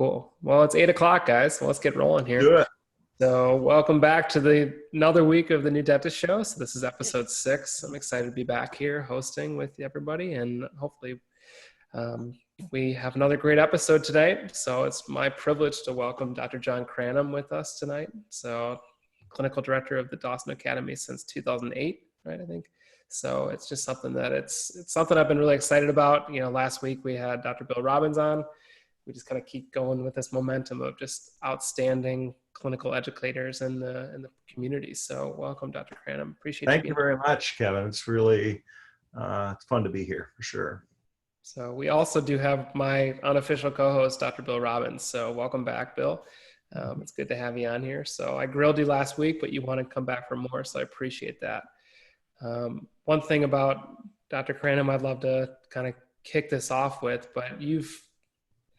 Cool. Well, it's 8 o'clock, guys. So let's get rolling here. Do it. So, welcome back to the another week of the New Dentist Show. So, this is episode 6. I'm excited to be back here hosting with everybody, and hopefully, um, we have another great episode tonight. So, it's my privilege to welcome Dr. John Cranham with us tonight. So, clinical director of the Dawson Academy since 2008, right? I think. So, it's just something that it's something I've been really excited about. Last week we had Dr. Bill Robbins on. We just kind of keep going with this momentum of just outstanding clinical educators in the community. So welcome, Dr. Cranham. Appreciate you Thank being you here. very much, Kevin. It's really it's fun to be here for sure. So we also do have my unofficial co-host, Dr. Bill Robbins. So welcome back, Bill. It's good to have you on here. So I grilled you last week, but you want to come back for more. So I appreciate that. One thing about Dr. Cranham I'd love to kind of kick this off with, but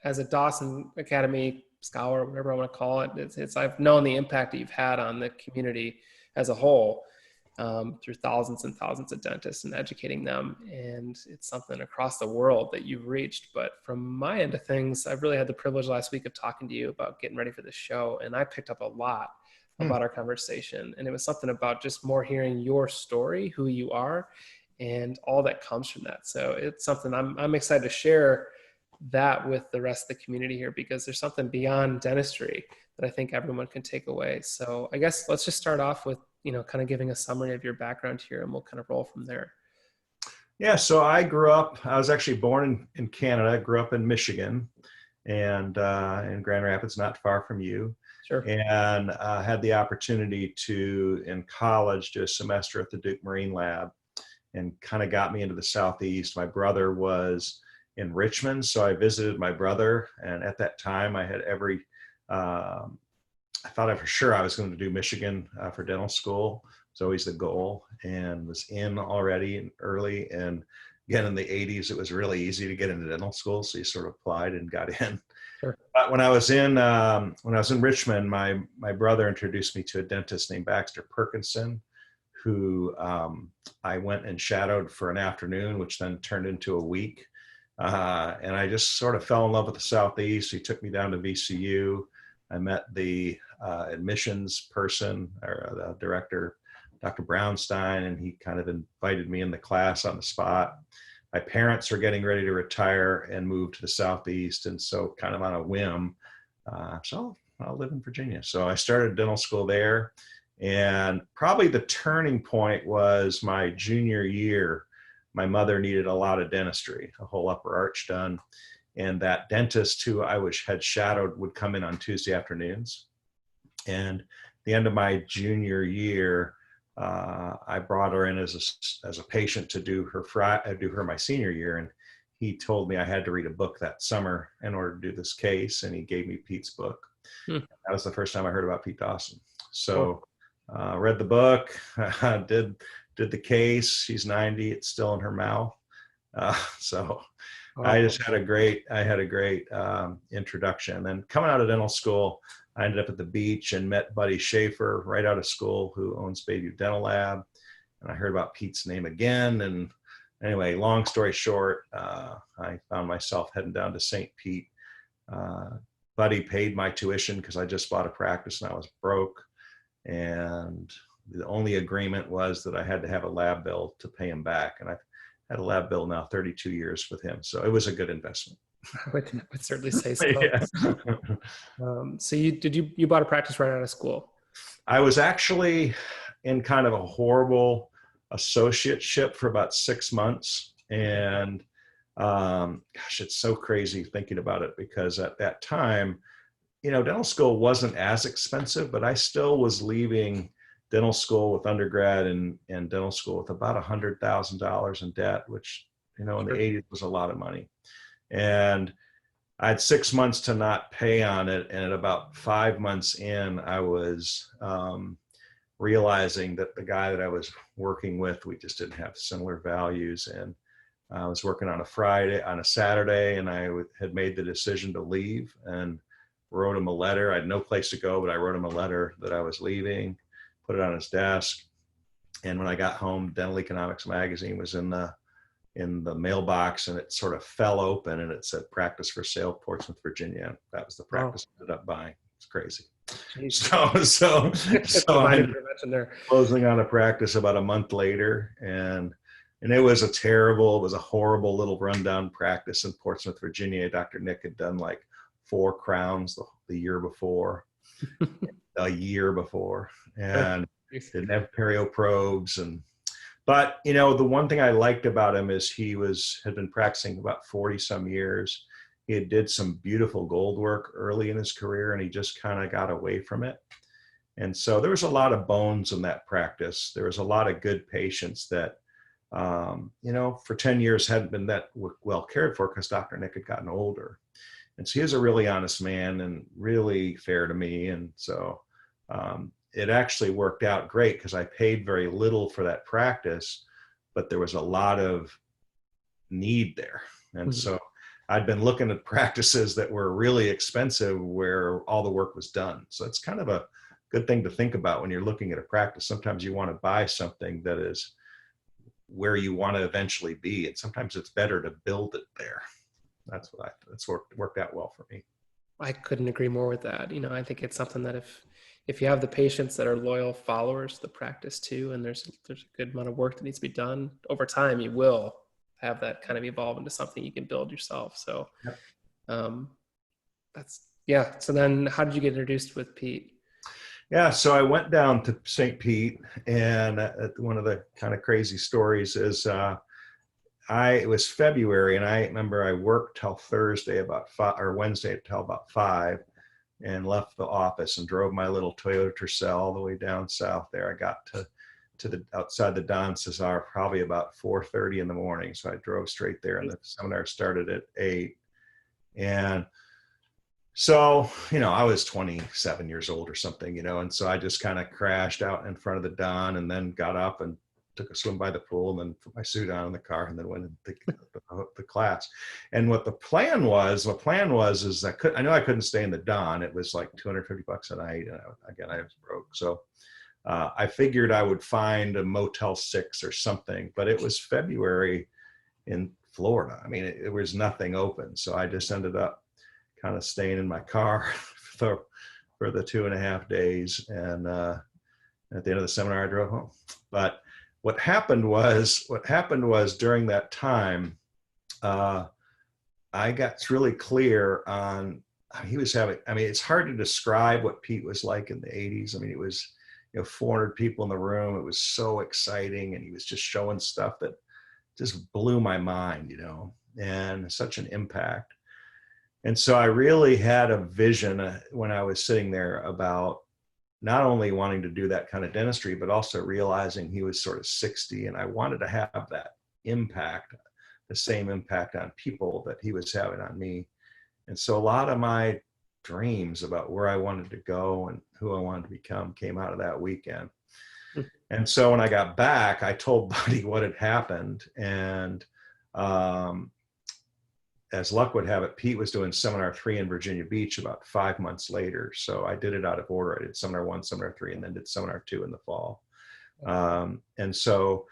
as a Dawson Academy scholar, whatever I want to call it, I've known the impact that you've had on the community as a whole through thousands and thousands of dentists and educating them. And it's something across the world that you've reached. But from my end of things, I've really had the privilege last week of talking to you about getting ready for the show. And I picked up a lot about our conversation. And it was something about just more hearing your story, who you are, and all that comes from that. So it's something I'm excited to share that with the rest of the community here, because there's something beyond dentistry that I think everyone can take away. So I guess let's just start off with, kind of giving a summary of your background here, and we'll kind of roll from there. Yeah, so I was actually born in Canada. I grew up in Michigan and in Grand Rapids, not far from you. Sure. And had the opportunity to, in college, do a semester at the Duke Marine Lab, and kind of got me into the Southeast. My brother was in Richmond, so I visited my brother, and at that time I had I thought for sure I was going to do Michigan for dental school. It was always the goal, and was in already and early. And again, in the 80s, it was really easy to get into dental school, so you sort of applied and got in. Sure. But when I was in Richmond, my brother introduced me to a dentist named Baxter Perkinson, who I went and shadowed for an afternoon, which then turned into a week. And I just sort of fell in love with the Southeast. He took me down to VCU. I met the admissions person, or the director, Dr. Brownstein, and he kind of invited me in the class on the spot. My parents were getting ready to retire and move to the Southeast, and so kind of on a whim, so I'll live in Virginia. So I started dental school there, and probably the turning point was my junior year. My mother needed a lot of dentistry, a whole upper arch done. And that dentist who had shadowed would come in on Tuesday afternoons. And at the end of my junior year, I brought her in as a patient to do her my senior year. And he told me I had to read a book that summer in order to do this case. And he gave me Pete's book. That was the first time I heard about Pete Dawson. So read the book, did the case. She's 90. It's still in her mouth. I had a great introduction. And then coming out of dental school, I ended up at the beach and met Buddy Schaefer right out of school, who owns Bayview Dental Lab. And I heard about Pete's name again. And anyway, long story short, I found myself heading down to St. Pete. Buddy paid my tuition because I just bought a practice and I was broke. And the only agreement was that I had to have a lab bill to pay him back. And I've had a lab bill now 32 years with him. So it was a good investment. I would certainly say so. Yeah. So you bought a practice right out of school? I was actually in kind of a horrible associateship for about 6 months. And gosh, it's so crazy thinking about it, because at that time, dental school wasn't as expensive, but I still was leaving dental school with undergrad and dental school with about $100,000 in debt, which, in the 80s was a lot of money. And I had 6 months to not pay on it. And at about 5 months in, I was realizing that the guy that I was working with, we just didn't have similar values. And I was working on a Saturday, and I had made the decision to leave and wrote him a letter. I had no place to go, but I wrote him a letter that I was leaving, put it on his desk. And when I got home, Dental Economics magazine was in the in the mailbox, and it sort of fell open, and it said "Practice for Sale, Portsmouth, Virginia." That was the Oh, practice I ended up buying. It's crazy. geez. So I Divine ended up intervention there. closing on a practice about a month later, and it was it was a horrible little rundown practice in Portsmouth, Virginia. Dr. Nick had done like 4 crowns the year before, a year before, and didn't have perio probes. But the one thing I liked about him is had been practicing about 40 some years. He did some beautiful gold work early in his career, and he just kind of got away from it. And so there was a lot of bones in that practice. There was a lot of good patients that, for 10 years hadn't been that well cared for because Dr. Nick had gotten older. And so he was a really honest man and really fair to me. And so it actually worked out great because I paid very little for that practice, but there was a lot of need there. And so I'd been looking at practices that were really expensive where all the work was done. So it's kind of a good thing to think about when you're looking at a practice. Sometimes you want to buy something that is where you want to eventually be, and sometimes it's better to build it there. That's worked out well for me. I couldn't agree more with that. I think it's something that if you have the patients that are loyal followers of the practice too, and there's a good amount of work that needs to be done over time, you will have that kind of evolve into something you can build yourself. So Yep. So then how did you get introduced with Pete? Yeah, so I went down to St. Pete, and one of the kind of crazy stories is it was February, and I remember I worked till Thursday about 5 or Wednesday till about 5, and left the office and drove my little Toyota Tercel all the way down south there. I got to the outside the Don Cesar probably about 4:30 in the morning. So I drove straight there, and the seminar started at 8. And so, I was 27 years old or something, and so I just kind of crashed out in front of the Don, and then got up and took a swim by the pool, and then put my suit on in the car, and then went into the class. And what the plan was is I knew I couldn't stay in the Don. It was like $250 a night. And again, I was broke. So I figured I would find a Motel 6 or something, but it was February in Florida. I mean, it was nothing open. So I just ended up kind of staying in my car for the 2.5 days. And at the end of the seminar, I drove home. But what happened was during that time, I got really clear on he was having. I mean, it's hard to describe what Pete was like in the 80s. I mean, it was 400 people in the room. It was so exciting, and he was just showing stuff that just blew my mind, and such an impact. And so I really had a vision when I was sitting there about not only wanting to do that kind of dentistry, but also realizing he was sort of 60, and I wanted to have that impact, the same impact on people that he was having on me. And so a lot of my dreams about where I wanted to go and who I wanted to become came out of that weekend. And so when I got back, I told Buddy what had happened. And as luck would have it, Pete was doing seminar 3 in Virginia Beach about 5 months later. So I did it out of order. I did seminar 1, seminar 3, and then did seminar 2 in the fall. And so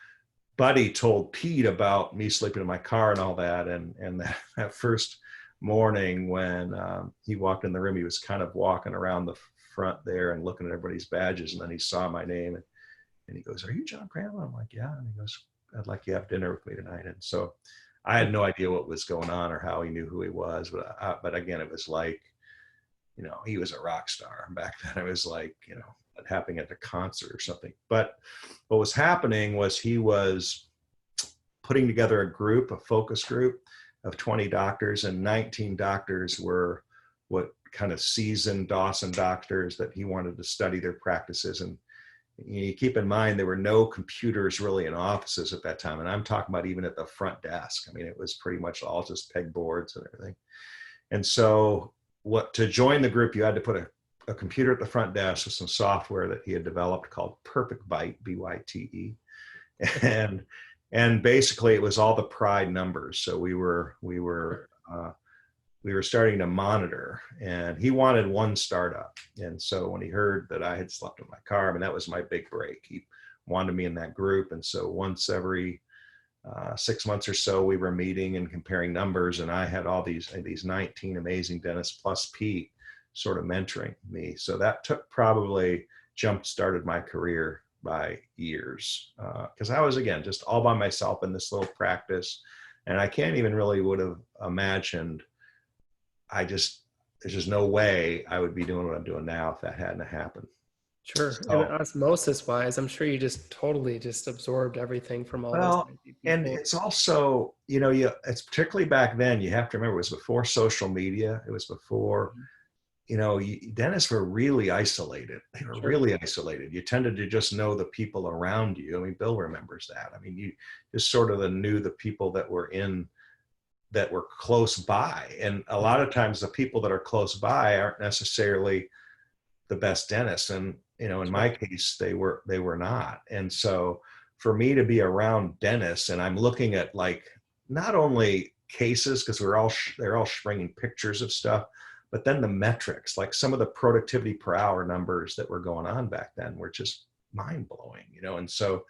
Buddy told Pete about me sleeping in my car and all that. And that first morning when he walked in the room, he was kind of walking around the front there and looking at everybody's badges. And then he saw my name and he goes, "Are you John Cranwell?" I'm like, "Yeah." And he goes, "I'd like you to have dinner with me tonight." And so I had no idea what was going on or how he knew who he was. But again, it was like, he was a rock star. Back then it was like, happening at a concert or something. But what was happening was he was putting together a focus group of 20 doctors, and 19 doctors were what kind of seasoned Dawson doctors that he wanted to study their practices. And you keep in mind, there were no computers really in offices at that time. And I'm talking about even at the front desk. I mean, it was pretty much all just pegboards and everything. And so to join the group, you had to put a computer at the front desk with some software that he had developed called Perfect Byte, BYTE. And basically it was all the pride numbers. So we were starting to monitor, and he wanted one startup. And so when he heard that I had slept in my car, I mean, that was my big break. He wanted me in that group. And so once every 6 months or so, we were meeting and comparing numbers, and I had all these 19 amazing dentists plus Pete sort of mentoring me. So that probably jump started my career by years, because I was, again, just all by myself in this little practice, and I can't even really would have imagined. There's just no way I would be doing what I'm doing now if that hadn't happened. Sure. And So, osmosis wise, I'm sure you just totally just absorbed everything from all those well, and people. it's also, it's particularly back then, you have to remember, it was before social media. It was before, dentists were really isolated. They were Sure. really isolated. You tended to just know the people around you. I mean, Bill remembers that. I mean, you just sort of knew the people that were close by. And a lot of times the people that are close by aren't necessarily the best dentists. And, in Sure. my case, they were not. And so for me to be around dentists, and I'm looking at, like, not only cases, because they're all bringing pictures of stuff, but then the metrics, like some of the productivity per hour numbers that were going on back then were just mind blowing, And so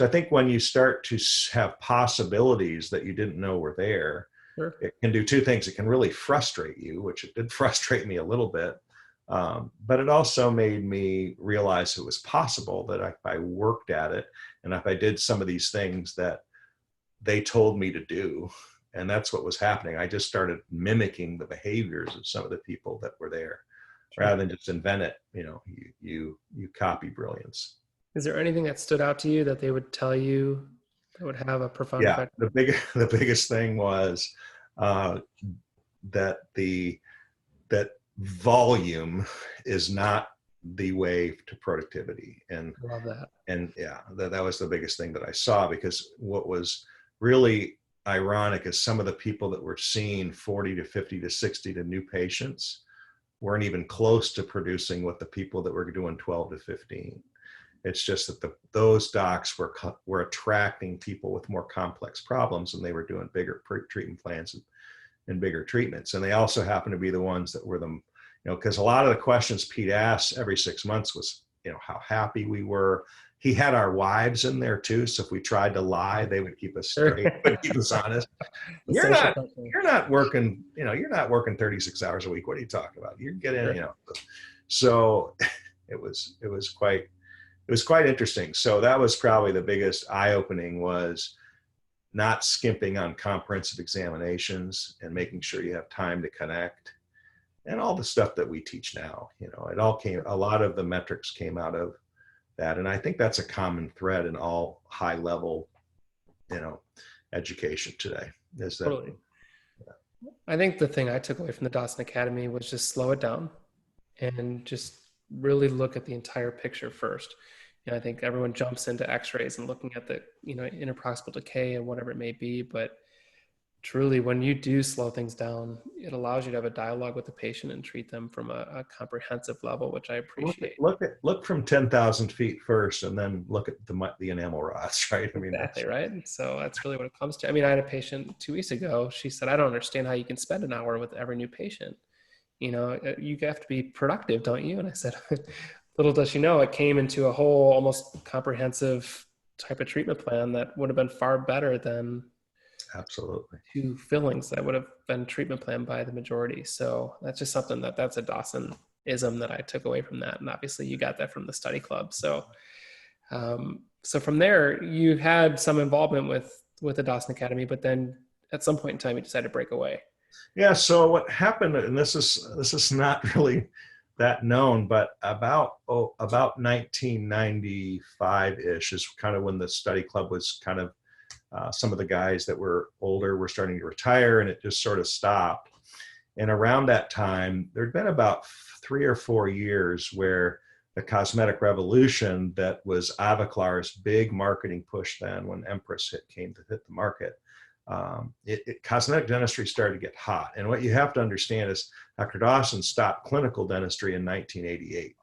I think when you start to have possibilities that you didn't know were there, Sure. it can do two things. It can really frustrate you, which it did frustrate me a little bit. But it also made me realize it was possible that if I worked at it, and if I did some of these things that they told me to do, and that's what was happening. I just started mimicking the behaviors of some of the people that were there, Sure. rather than just invent it. You copy brilliance. Is there anything that stood out to you that they would tell you that would have a profound Yeah, effect? the biggest thing was uh, that that volume is not the way to productivity. I love that. And yeah, that was the biggest thing that I saw, because what was really ironic is some of the people that were seeing 40 to 50 to 60 to new patients weren't even close to producing what the people that were doing 12 to 15. It's just that those docs were attracting people with more complex problems, and they were doing bigger treatment plans and bigger treatments. And they also happened to be the ones that were because a lot of the questions Pete asked every 6 months was, how happy we were. He had our wives in there too. So if we tried to lie, they would keep us Sure. straight, would keep us honest. The You're social not, pressure. you're not working, you're not working 36 hours a week. What are you talking about? You can get in, Sure. So it was quite interesting. So that was probably the biggest eye-opening, was not skimping on comprehensive examinations and making sure you have time to connect, and all the stuff that we teach now. A lot of the metrics came out of that. And I think that's a common thread in all high level, education today, is that. Totally. I think the thing I took away from the Dawson Academy was just slow it down and just really look at the entire picture first. I think everyone jumps into x-rays and looking at the, interproximal decay and whatever it may be. But truly, when you do slow things down, it allows you to have a dialogue with the patient and treat them from a comprehensive level, which I appreciate. Look from 10,000 feet first, and then look at the enamel rods, right? I mean, Exactly, right. So that's really what it comes to. I mean, I had a patient 2 weeks ago. She said, I don't understand how you can spend an hour with every new patient. You have to be productive, don't you? And I said, little does she know, it came into a whole almost comprehensive type of treatment plan that would have been far better than absolutely. 2 fillings that would have been treatment planned by the majority. So that's just something that's a Dawson-ism that I took away from that. And obviously you got that from the study club. So from there, you had some involvement with the Dawson Academy, but then at some point in time, you decided to break away. Yeah. So what happened, and this is not really that known, but about 1995 ish is kind of when the study club was kind of, some of the guys that were older were starting to retire, and it just sort of stopped. And around that time, there'd been about 3 or 4 years where the cosmetic revolution that was Aviclar's big marketing push then, when Empress came to hit the market, cosmetic dentistry started to get hot. And what you have to understand is Dr. Dawson stopped clinical dentistry in 1988.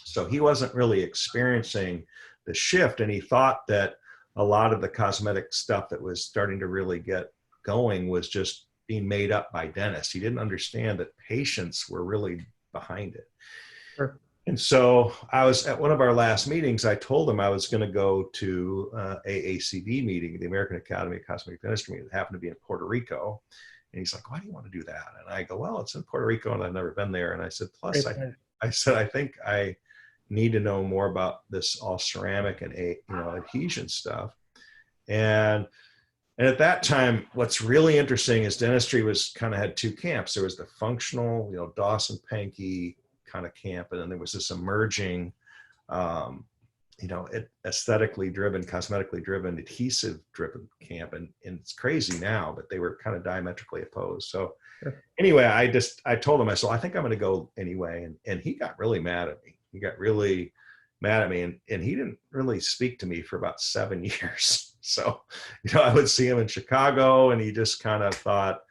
So he wasn't really experiencing the shift, and he thought that a lot of the cosmetic stuff that was starting to really get going was just being made up by dentists. He didn't understand that patients were really behind it. Sure. And so I was at one of our last meetings. I told him I was going to go to AACD meeting, the American Academy of Cosmetic Dentistry meeting. It happened to be in Puerto Rico. And he's like, why do you want to do that? And I go, well, it's in Puerto Rico and I've never been there. And I said, plus Great plan. I said, I think I need to know more about this all ceramic and adhesion stuff. And and at that time, what's really interesting is dentistry was kind of had two camps. There was the functional, Dawson Pankey kind of camp, and then there was this emerging, um, aesthetically driven, cosmetically driven, adhesive driven camp. And it's crazy now, but they were kind of diametrically opposed. So Sure. anyway, I told him, I said, I think I'm going to go anyway. And he got really mad at me. He got really mad at me. And he didn't really speak to me for about 7 years. So, I would see him in Chicago and he just kind of thought,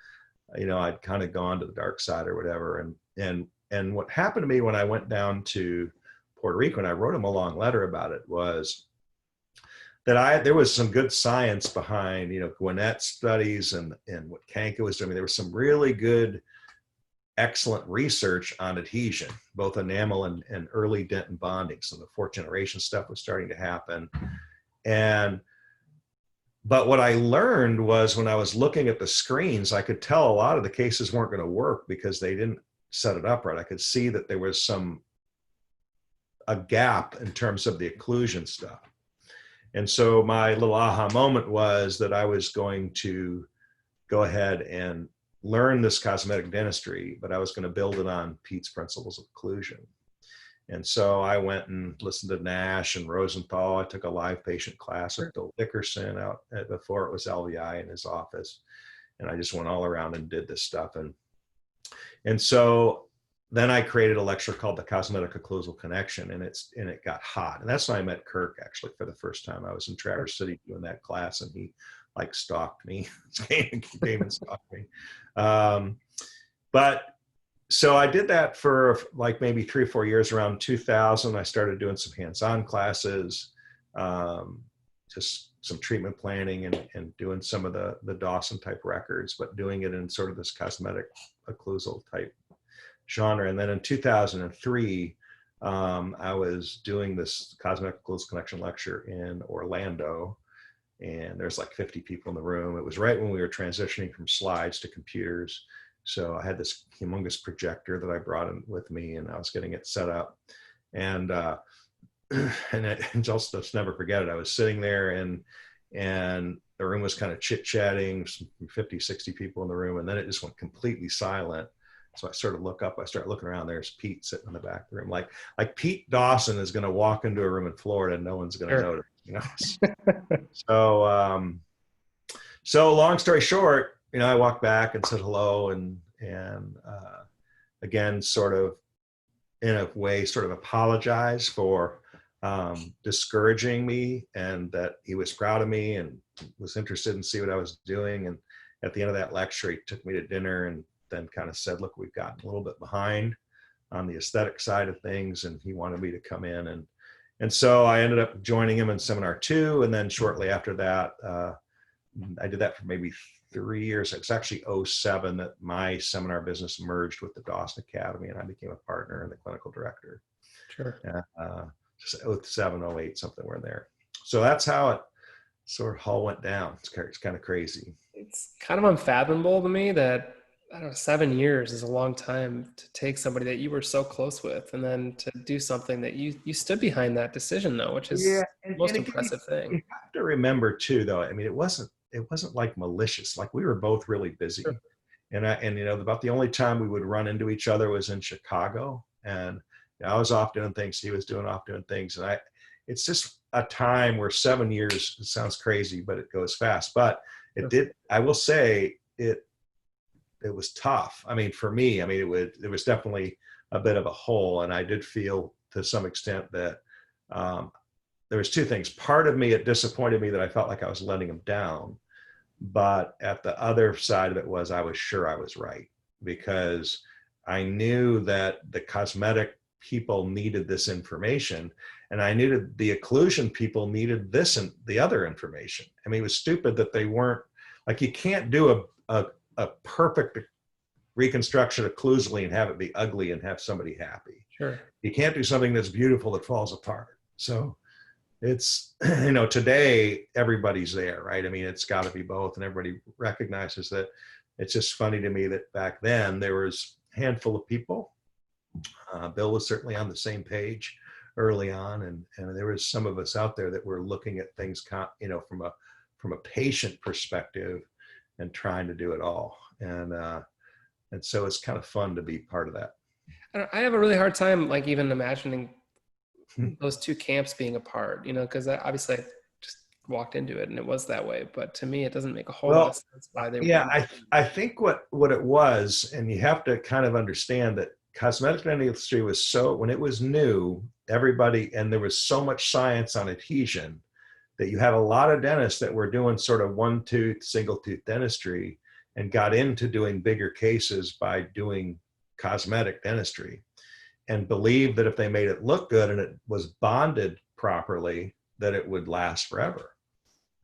I'd kind of gone to the dark side or whatever. And what happened to me when I went down to Puerto Rico and I wrote him a long letter about it was that there was some good science behind, Gwinnett studies and what Kanka was doing. There was some really good, excellent research on adhesion, both enamel and early dent and bonding. So the fourth generation stuff was starting to happen. But what I learned was when I was looking at the screens, I could tell a lot of the cases weren't going to work because they didn't set it up right. I could see that there was a gap in terms of the occlusion stuff. And so my little aha moment was that I was going to go ahead and learn this cosmetic dentistry, but I was going to build it on Pete's principles of occlusion. And so I went and listened to Nash and Rosenthal. I took a live patient class with Bill Dickerson out before it was LVI in his office. And I just went all around and did this stuff. And so then I created a lecture called the Cosmetic Occlusal Connection, and it got hot. And that's when I met Kirk actually for the first time. I was in Traverse City doing that class, and he stalked me. Came and stalked me. But so I did that for maybe 3 or 4 years. Around 2000, I started doing some hands-on classes, just some treatment planning and doing some of the Dawson type records, but doing it in sort of this cosmetic occlusal type genre. And then in 2003, I was doing this cosmetic occlusal connection lecture in Orlando, and there's 50 people in the room. It was right when we were transitioning from slides to computers. So I had this humongous projector that I brought in with me, and I was getting it set up. And and I'll just never forget it. I was sitting there, and the room was kind of chit-chatting, 50, 60 people in the room, and then it just went completely silent. So I sort of look up, I start looking around, there's Pete sitting in the back of the room. Like Pete Dawson is going to walk into a room in Florida and no one's going to notice, So long story short, I walked back and said hello and again, sort of in a way, sort of apologize for discouraging me, and that he was proud of me and was interested in see what I was doing. And at the end of that lecture, he took me to dinner and then kind of said, look, we've gotten a little bit behind on the aesthetic side of things, and he wanted me to come in. And so I ended up joining him in seminar 2. And then shortly after that, I did that for maybe 3 years. It's actually 2007 that my seminar business merged with the Dawson Academy, and I became a partner and the clinical director. Sure. 2007, 2008, something were in there. So that's how it sort of all went down. It's kind of crazy. It's kind of unfathomable to me that, I don't know, 7 years is a long time to take somebody that you were so close with and then to do something that you stood behind that decision, though, which is the most impressive thing. You have to remember too, though, I mean, it wasn't like malicious. We were both really busy. Sure. And about the only time we would run into each other was in Chicago. And I was off doing things, he was off doing things. And it's just a time where 7 years, it sounds crazy, but it goes fast. But it did, I will say, it was tough. I mean, for me, it was definitely a bit of a hole. And I did feel to some extent that there was two things. Part of me, it disappointed me that I felt like I was letting him down. But at the other side of it was, I was sure I was right, because I knew that the cosmetic people needed this information, and I knew that the occlusion people needed this and the other information. I mean, it was stupid that they weren't, you can't do a perfect reconstruction occlusally and have it be ugly and have somebody happy. Sure. You can't do something that's beautiful that falls apart. So it's, today everybody's there, right? I mean, it's got to be both, and everybody recognizes that. It's just funny to me that back then there was a handful of people. Bill was certainly on the same page early on, and there was some of us out there that were looking at things, from a patient perspective and trying to do it all. And so it's kind of fun to be part of that. I have a really hard time, like, even imagining those two camps being apart, because obviously I just walked into it and it was that way. But to me, it doesn't make a whole lot of Well, sense why they yeah, wouldn't. I think what it was, and you have to kind of understand that cosmetic dentistry was when it was new, and there was so much science on adhesion that you had a lot of dentists that were doing sort of one tooth, single tooth dentistry and got into doing bigger cases by doing cosmetic dentistry, and believed that if they made it look good and it was bonded properly, that it would last forever.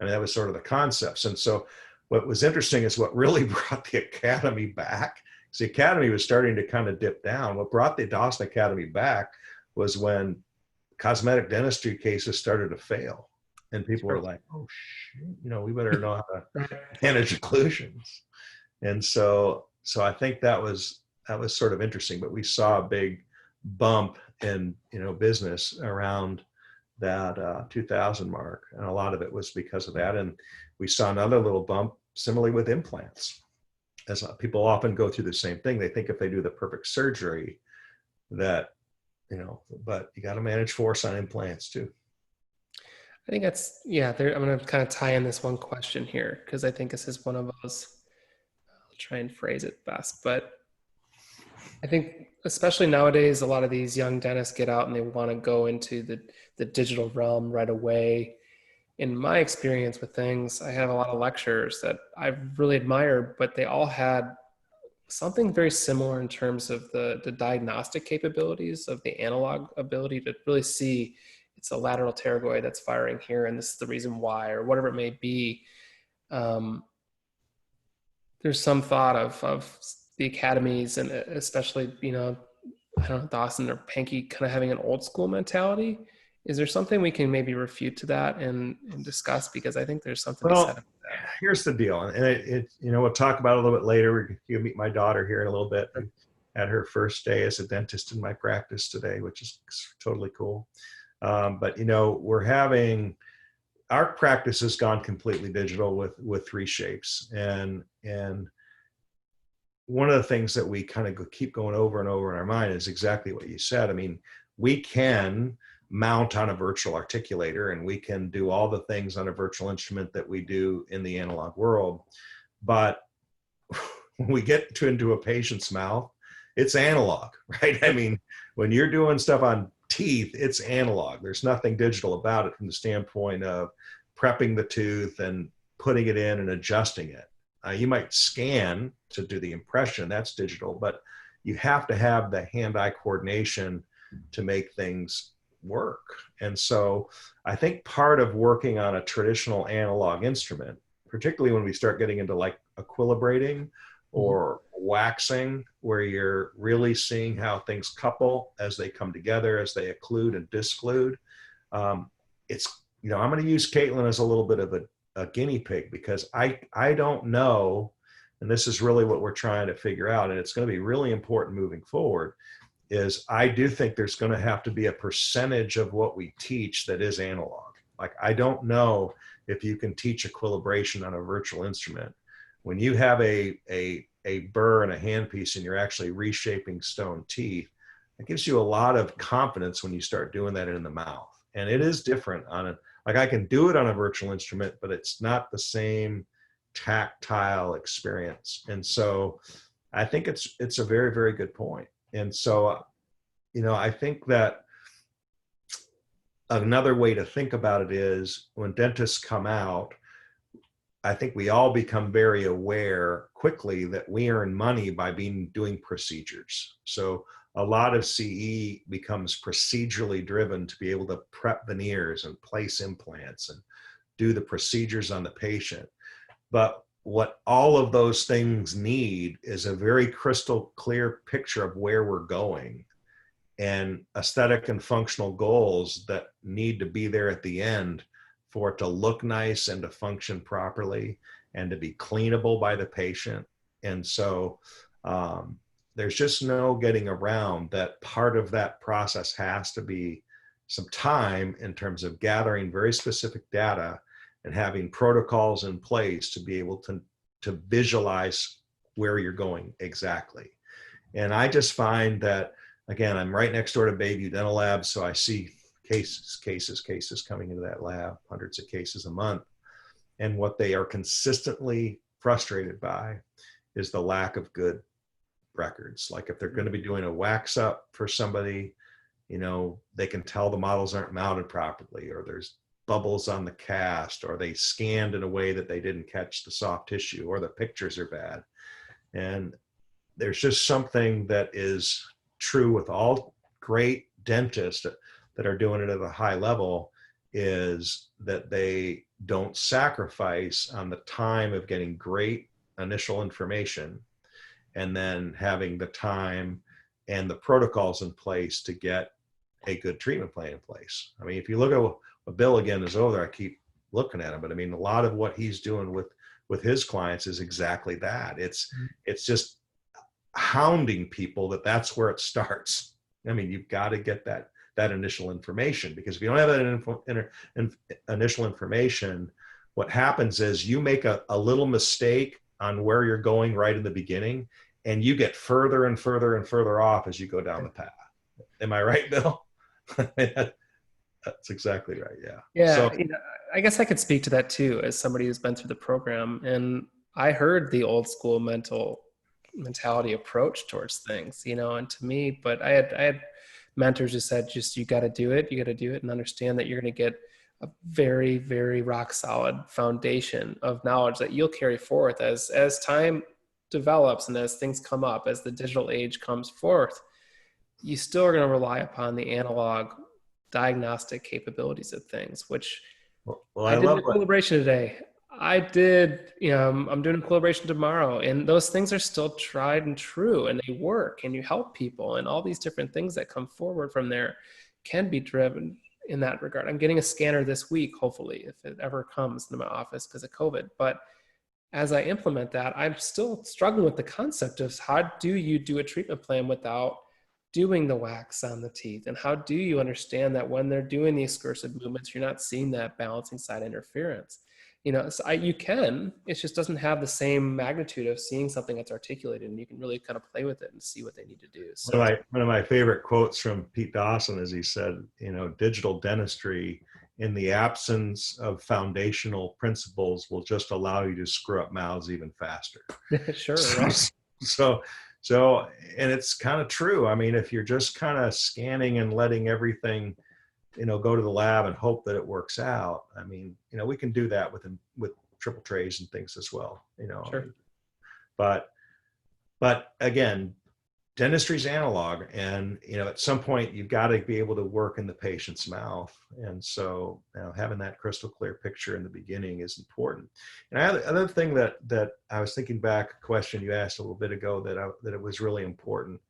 I mean, that was sort of the concepts. And so what was interesting is what really brought the academy back, because the academy was starting to kind of dip down. What brought the Dawson Academy back was when cosmetic dentistry cases started to fail. And people were like, oh, shit, we better know how to manage occlusions. And so I think that was sort of interesting. But we saw a big bump in, business around that 2000 mark. And a lot of it was because of that. And we saw another little bump similarly with implants. As people often go through the same thing. They think if they do the perfect surgery that, but you got to manage force on implants too. I think that's, yeah, I'm going to kind of tie in this one question here, because I think this is one of those, I'll try and phrase it best, but I think especially nowadays, a lot of these young dentists get out and they want to go into the digital realm right away. In my experience with things, I have a lot of lectures that I really admired, but they all had something very similar in terms of the diagnostic capabilities of the analog ability to really see it's a lateral pterygoid that's firing here, and this is the reason why, or whatever it may be. There's some thought of the academies, and especially, I don't know, Dawson or Pankey kind of having an old school mentality. Is there something we can maybe refute to that and discuss? Because I think there's something to be said about that. Here's the deal, and we'll talk about it a little bit later. You'll meet my daughter here in a little bit. Who had her first day as a dentist in my practice today, which is totally cool. But our practice has gone completely digital with 3Shapes, and one of the things that we kind of keep going over and over in our mind is exactly what you said. I mean, we can mount on a virtual articulator and we can do all the things on a virtual instrument that we do in the analog world, but when we get into a patient's mouth, it's analog, right? I mean, when you're doing stuff on teeth, it's analog. There's nothing digital about it from the standpoint of prepping the tooth and putting it in and adjusting it. You might scan to do the impression, that's digital, but you have to have the hand-eye coordination to make things work. And so I think part of working on a traditional analog instrument, particularly when we start getting into like equilibrating or waxing, where you're really seeing how things couple as they come together, as they occlude and disclude. It's, I'm going to use Caitlin as a little bit of a guinea pig, because I don't know, and this is really what we're trying to figure out, and it's going to be really important moving forward, is I do think there's going to have to be a percentage of what we teach that is analog. Like, I don't know if you can teach equilibration on a virtual instrument. When you have a burr and a handpiece and you're actually reshaping stone teeth, it gives you a lot of confidence when you start doing that in the mouth. And it is different like I can do it on a virtual instrument, but it's not the same tactile experience. And so I think it's a very, very good point. And so, I think that another way to think about it is when dentists come out, I think we all become very aware quickly that we earn money by doing procedures. So a lot of CE becomes procedurally driven to be able to prep veneers and place implants and do the procedures on the patient. But what all of those things need is a very crystal clear picture of where we're going, and aesthetic and functional goals that need to be there at the end for it to look nice and to function properly and to be cleanable by the patient. And so there's just no getting around that. Part of that process has to be some time in terms of gathering very specific data and having protocols in place to be able to visualize where you're going exactly. And I just find that, again, I'm right next door to Bayview Dental Lab, so I see cases coming into that lab, hundreds of cases a month. And what they are consistently frustrated by is the lack of good records. Like if they're going to be doing a wax up for somebody, they can tell the models aren't mounted properly, or there's bubbles on the cast, or they scanned in a way that they didn't catch the soft tissue, or the pictures are bad. And there's just something that is true with all great dentists that are doing it at a high level, is that they don't sacrifice on the time of getting great initial information and then having the time and the protocols in place to get a good treatment plan in place. I mean, if you look at what Bill again is over there, I keep looking at him, but I mean, a lot of what he's doing with his clients is exactly that. It's just hounding people that's where it starts. I mean, you've got to get that initial information, because if you don't have that initial information, what happens is you make a little mistake on where you're going right in the beginning, and you get further and further and further off as you go down the path. Am I right, Bill? That's exactly right. Yeah. Yeah. So, I guess I could speak to that too, as somebody who's been through the program. And I heard the old school mentality approach towards things, and to me, but I had mentors who said, just, you got to do it. You got to do it and understand that you're going to get a very, very rock solid foundation of knowledge that you'll carry forth as time develops and as things come up, as the digital age comes forth. You still are going to rely upon the analog diagnostic capabilities of things, which I did a collaboration today. I did, I'm doing a collaboration tomorrow, and those things are still tried and true, and they work, and you help people, and all these different things that come forward from there can be driven in that regard. I'm getting a scanner this week, hopefully, if it ever comes into my office because of COVID. But as I implement that, I'm still struggling with the concept of how do you do a treatment plan without doing the wax on the teeth? And how do you understand that when they're doing the excursive movements, you're not seeing that balancing side interference? So you can, it just doesn't have the same magnitude of seeing something that's articulated, and you can really kind of play with it and see what they need to do. So one of my favorite quotes from Pete Dawson is, he said, digital dentistry, in the absence of foundational principles, will just allow you to screw up mouths even faster. Sure. Right. So, and it's kind of true. I mean, if you're just kind of scanning and letting everything, go to the lab and hope that it works out. I mean, we can do that with triple trays and things as well, Sure. But again, dentistry's analog, and at some point you've got to be able to work in the patient's mouth, and so having that crystal clear picture in the beginning is important. And another thing that I was thinking back, a question you asked a little bit ago, that it was really important,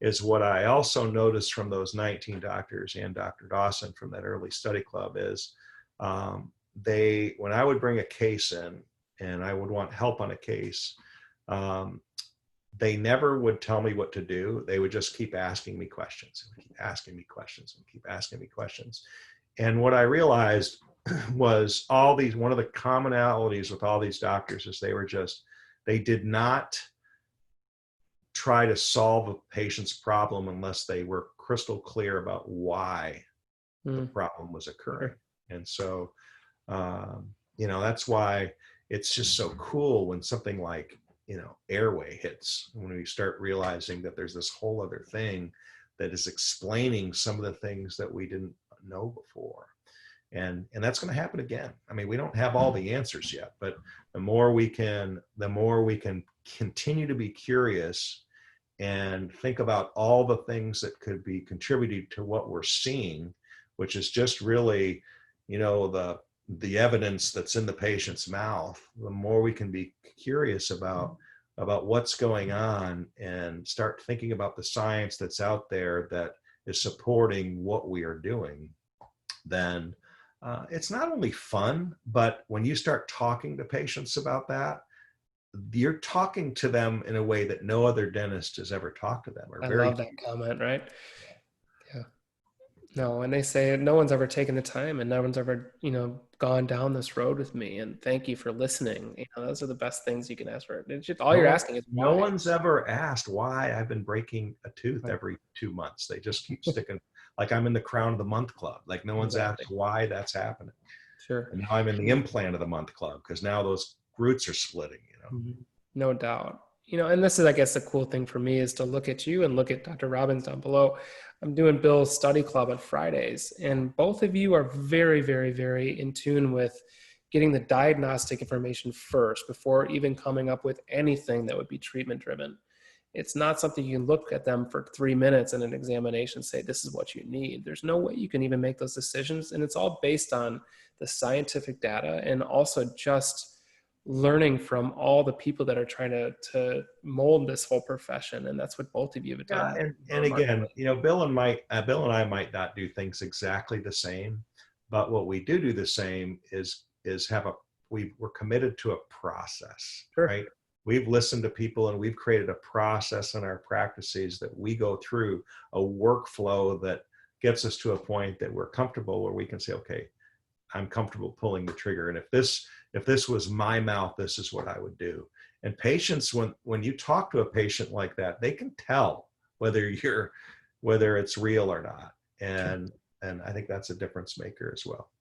is what I also noticed from those 19 doctors and Dr. Dawson from that early study club is, when I would bring a case in and I would want help on a case, they never would tell me what to do. They would just keep asking me questions and keep asking me questions and keep asking me questions. And what I realized was one of the commonalities with all these doctors is they did not try to solve a patient's problem unless they were crystal clear about why the problem was occurring. And so, that's why it's just so cool when something like, airway hits, when we start realizing that there's this whole other thing that is explaining some of the things that we didn't know before. And that's going to happen again. I mean, we don't have all the answers yet, but the more we can continue to be curious and think about all the things that could be contributing to what we're seeing, which is just really, the the evidence that's in the patient's mouth, the more we can be curious about what's going on and start thinking about the science that's out there that is supporting what we are doing, then it's not only fun, but when you start talking to patients about that, you're talking to them in a way that no other dentist has ever talked to them, or I very love that comment, right? Yeah. No, and they say no one's ever taken the time and no one's ever, gone down this road with me. And thank you for listening. Those are the best things you can ask for. It's just, all no you're one, asking is no why. one's ever asked why I've been breaking a tooth Right. every 2 months. They just keep sticking, like I'm in the crown of the month club. Like no one's Exactly. asked why that's happening. Sure. And now I'm in the implant of the month club because now those roots are splitting. Mhm. No doubt. And this is, I guess, the cool thing for me is to look at you and look at Dr. Robbins down below. I'm doing Bill's study club on Fridays, and both of you are very, very, very in tune with getting the diagnostic information first before even coming up with anything that would be treatment driven. It's not something you can look at them for 3 minutes in an examination and say, this is what you need. There's no way you can even make those decisions. And it's all based on the scientific data and also just learning from all the people that are trying to mold this whole profession. And that's what both of you have Yeah, done and again, remarkably. Bill and I might not do things exactly the same, but what we do the same is we're committed to a process, Sure. right? We've listened to people and we've created a process in our practices that we go through, a workflow that gets us to a point that we're comfortable where we can say, okay, I'm comfortable pulling the trigger. And if this was my mouth, this is what I would do. And patients, when you talk to a patient like that, they can tell whether it's real or not. Sure. And I think that's a difference maker as well.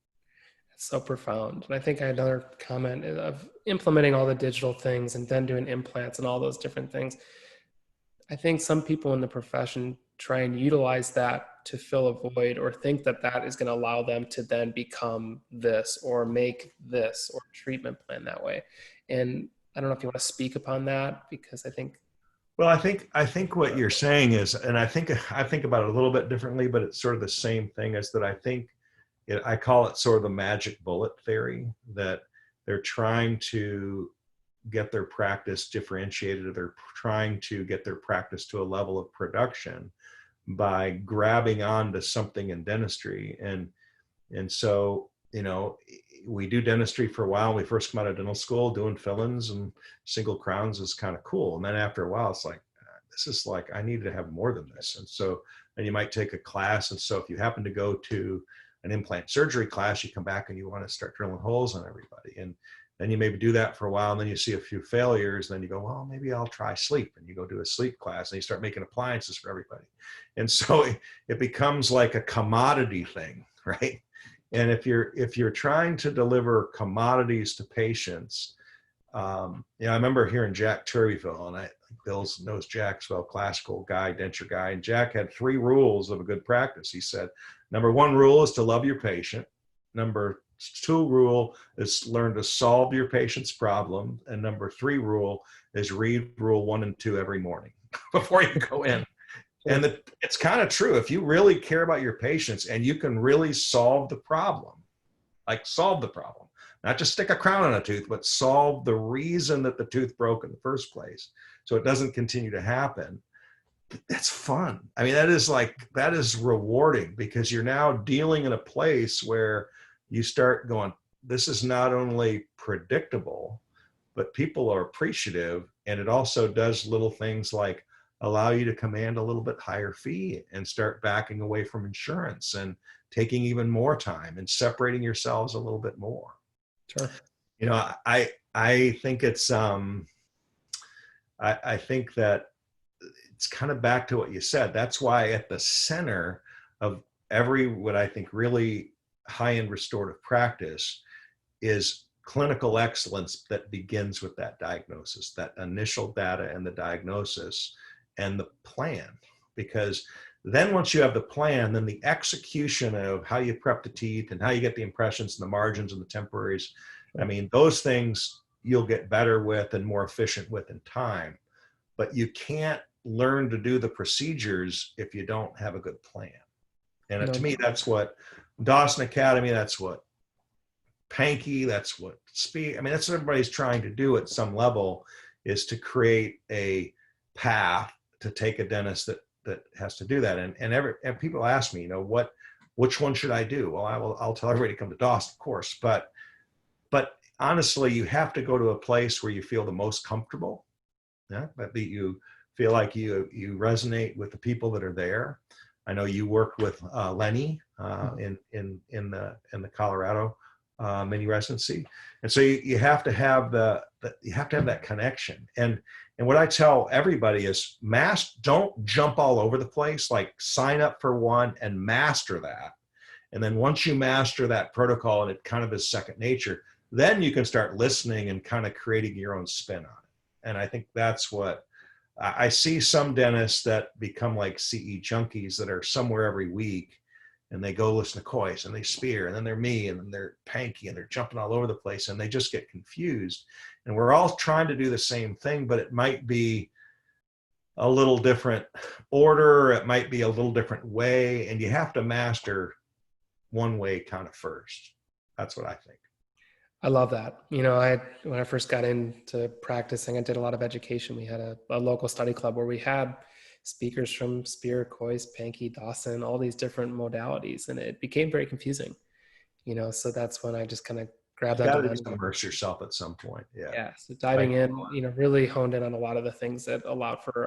It's so profound. And I think I had another comment of implementing all the digital things and then doing implants and all those different things. I think some people in the profession try and utilize that to fill a void or think that that is going to allow them to then become this or make this or treatment plan that way. And I don't know if you want to speak upon that because I think. Well, I think what you're saying is, and I think about it a little bit differently, but it's sort of the same thing, is that I call it sort of the magic bullet theory, that they're trying to get their practice differentiated, or they're trying to get their practice to a level of production by grabbing onto something in dentistry. And so, we do dentistry for a while. We first come out of dental school doing fill-ins and single crowns is kind of cool. And then after a while, it's like, this is like, I need to have more than this. And so then you might take a class. And so if you happen to go to an implant surgery class, you come back and you want to start drilling holes on everybody. And then you maybe do that for a while, and then you see a few failures. And then you go, well, maybe I'll try sleep. And you go do a sleep class and you start making appliances for everybody. And so it becomes like a commodity thing, right? And if you're trying to deliver commodities to patients, I remember hearing Jack Turbyville, and Bill knows Jack's well, classical guy, denture guy, and Jack had 3 rules of a good practice. He said, number 1 rule is to love your patient. Number 2 rule is learn to solve your patient's problem, and number 3 rule is read rule 1 and 2 every morning before you go in. And it's kind of true. If you really care about your patients and you can really solve the problem, not just stick a crown on a tooth, but solve the reason that the tooth broke in the first place so it doesn't continue to happen, that's fun. I mean, that is rewarding, because you're now dealing in a place where you start going, this is not only predictable, but people are appreciative. And it also does little things like allow you to command a little bit higher fee and start backing away from insurance and taking even more time and separating yourselves a little bit more. Sure. I think it's I think that it's kind of back to what you said. That's why at the center of every, what I think really high-end restorative practice, is clinical excellence that begins with that diagnosis, that initial data and the diagnosis and the plan. Because then once you have the plan, then the execution of how you prep the teeth and how you get the impressions and the margins and the temporaries, I mean, those things you'll get better with and more efficient with in time. But you can't learn to do the procedures if you don't have a good plan. And No to me, doubt. that's what Dawson Academy, that's what panky. That's what speed. I mean, that's what everybody's trying to do at some level, is to create a path to take a dentist that has to do that. And people ask me, which one should I do? Well, I'll tell everybody to come to Doss, of course, but honestly, you have to go to a place where you feel the most comfortable. Yeah, that you feel like you resonate with the people that are there. I know you worked with Lenny in the Colorado mini residency, and so you have to have that connection. And what I tell everybody is, don't jump all over the place. Like, sign up for one and master that, and then once you master that protocol and it kind of is second nature, then you can start listening and kind of creating your own spin on it. And I think that's what I see. Some dentists that become like CE junkies that are somewhere every week, and they go listen to Coyce and they spear, and then they're me, and then they're panky, and they're jumping all over the place, and they just get confused. And we're all trying to do the same thing, but it might be a little different order. It might be a little different way, and you have to master one way kind of first. That's what I think. I love that. When I first got into practicing, I did a lot of education. We had a local study club where we had speakers from Spear, Coyce, Panky, Dawson, all these different modalities. And it became very confusing, so that's when I just kind of grabbed onto Lenny. Immerse yourself at some point. Yeah. Yeah. So diving in, really honed in on a lot of the things that allowed for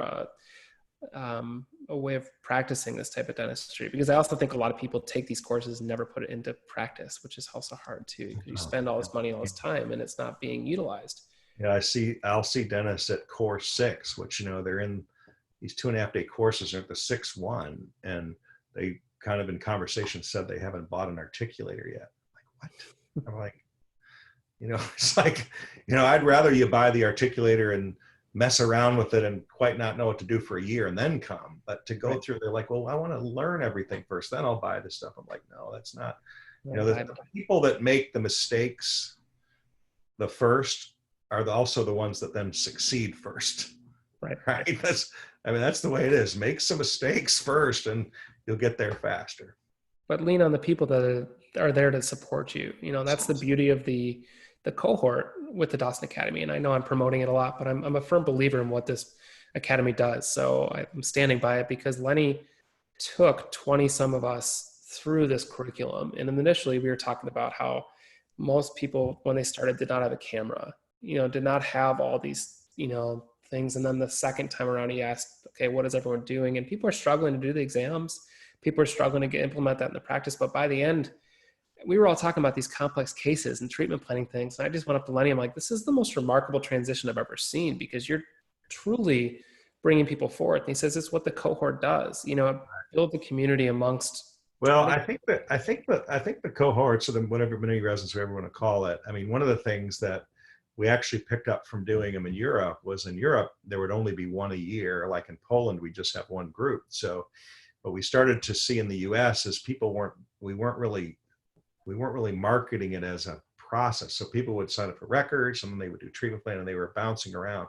a way of practicing this type of dentistry, because I also think a lot of people take these courses and never put it into practice, which is also hard too, because you spend all this money, all this time, and it's not being utilized. Yeah, I'll see dentists at course 6, which they're in these 2.5-day courses. They're at the 6th one, and they kind of in conversation said they haven't bought an articulator yet. Like, what? I'm like, it's like, I'd rather you buy the articulator and mess around with it and quite not know what to do for a year and then come. But to go through, they're like, well, I want to learn everything first, then I'll buy this stuff. I'm like, no, that's not, the people that make the mistakes the first are also the ones that then succeed first. Right. That's the way it is. Make some mistakes first and you'll get there faster. But lean on the people that are there to support you. That's the beauty of the cohort with the Dawson Academy. And I know I'm promoting it a lot, but I'm a firm believer in what this academy does. So I'm standing by it, because Lenny took 20 some of us through this curriculum. And initially we were talking about how most people, when they started, did not have a camera, did not have all these, things. And then the second time around, he asked, okay, what is everyone doing? And people are struggling to do the exams. People are struggling to implement that in the practice. But by the end, we were all talking about these complex cases and treatment planning things. And I just went up to Lenny. I'm like, this is the most remarkable transition I've ever seen, because you're truly bringing people forward. And he says, it's what the cohort does, build the community amongst. Well, I think the cohorts, or whatever mini residents, whatever you want to call it. I mean, one of the things that we actually picked up from doing them in Europe was, in Europe, there would only be one a year. Like in Poland, we just have one group. So what we started to see in the US is we weren't really marketing it as a process. So people would sign up for records, and then they would do treatment plan, and they were bouncing around.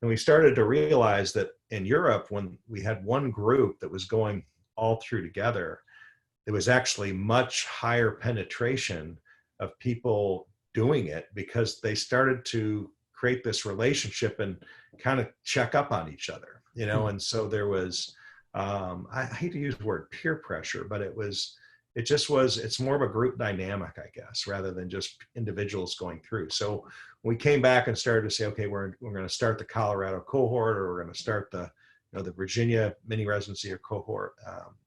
And we started to realize that in Europe, when we had one group that was going all through together, there was actually much higher penetration of people doing it, because they started to create this relationship and kind of check up on each other, and so there was, I hate to use the word peer pressure, but it's more of a group dynamic, I guess, rather than just individuals going through. So we came back and started to say, okay, we're going to start the Colorado cohort, or we're going to start the Virginia mini residency or cohort.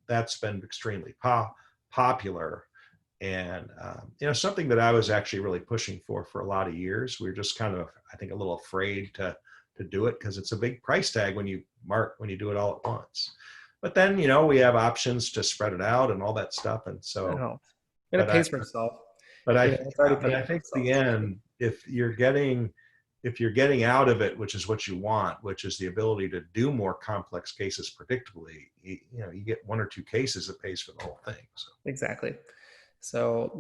That's been extremely popular, and something that I was actually really pushing for a lot of years. We were just kind of, I think, a little afraid to do it, because it's a big price tag when you do it all at once. But then, we have options to spread it out and all that stuff. And so it pays for itself. But I think the end, if you're getting out of it, which is what you want, which is the ability to do more complex cases predictably, you get 1 or 2 cases that pays for the whole thing. So. Exactly. So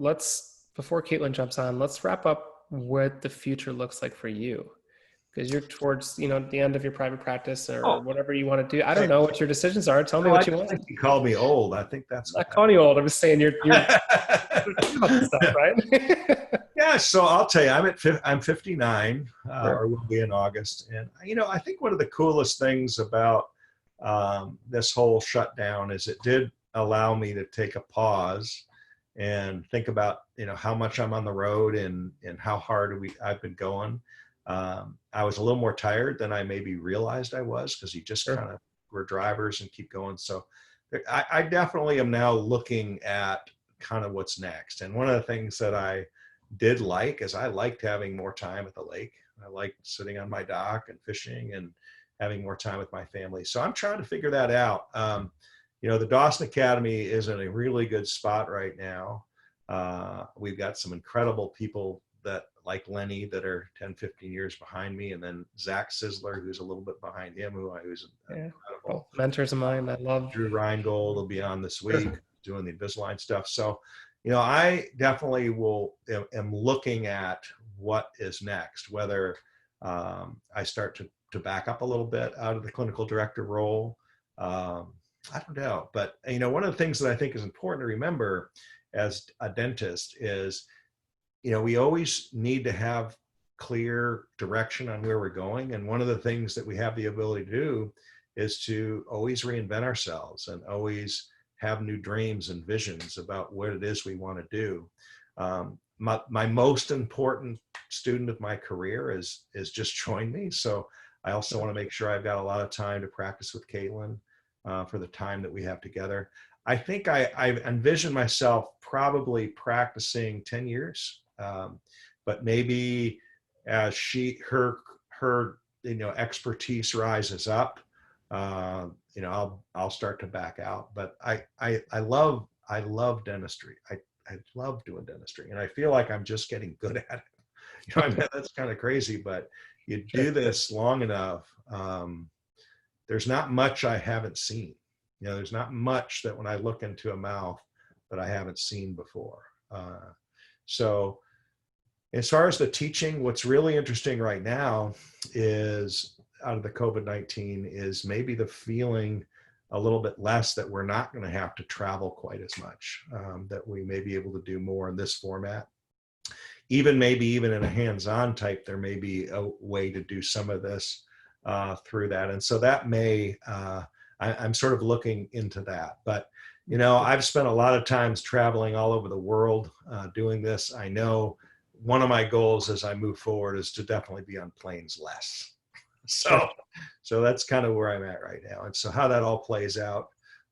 before Caitlin jumps on, let's wrap up what the future looks like for you. Because you're towards, the end of your private practice, or whatever you want to do. I don't know what your decisions are. Tell me what you want. I think you called me old. I think that's. I'm not calling you old. I'm just saying you're stuff, right? Yeah, so I'll tell you, I'm 59, Sure. or will be in August, and I think one of the coolest things about this whole shutdown is it did allow me to take a pause and think about how much I'm on the road and how hard I've been going. I was a little more tired than I maybe realized I was because you just Sure. kind of were drivers and keep going. So I definitely am now looking at kind of what's next. And one of the things that I did like is I liked having more time at the lake. I liked sitting on my dock and fishing and having more time with my family. So I'm trying to figure that out. The Dawson Academy is in a really good spot right now. We've got some incredible people that like Lenny that are 10, 15 years behind me. And then Zach Sizzler, who's a little bit behind him, who's Yeah. incredible. Both mentors of mine. I love. Drew Reingold will be on this week Sure. doing the Invisalign stuff. So, I definitely am looking at what is next, whether I start to back up a little bit out of the clinical director role. I don't know, but one of the things that I think is important to remember as a dentist is, we always need to have clear direction on where we're going. And one of the things that we have the ability to do is to always reinvent ourselves and always have new dreams and visions about what it is we want to do. My most important student of my career is just joined me. So I also want to make sure I've got a lot of time to practice with Caitlin for the time that we have together. I think I envision myself probably practicing 10 years, but maybe as her expertise rises up, I'll start to back out. But I love dentistry. I love doing dentistry, and I feel like I'm just getting good at it. I mean, that's kind of crazy, but you Sure. do this long enough. There's not much I haven't seen. There's not much that when I look into a mouth that I haven't seen before. So as far as the teaching, what's really interesting right now is out of the COVID-19 is maybe the feeling a little bit less that we're not going to have to travel quite as much, that we may be able to do more in this format. Maybe even in a hands-on type, there may be a way to do some of this through that. And so that I'm sort of looking into that. But, I've spent a lot of times traveling all over the world doing this. I know one of my goals as I move forward is to definitely be on planes less. Sure. So that's kind of where I'm at right now. And so how that all plays out,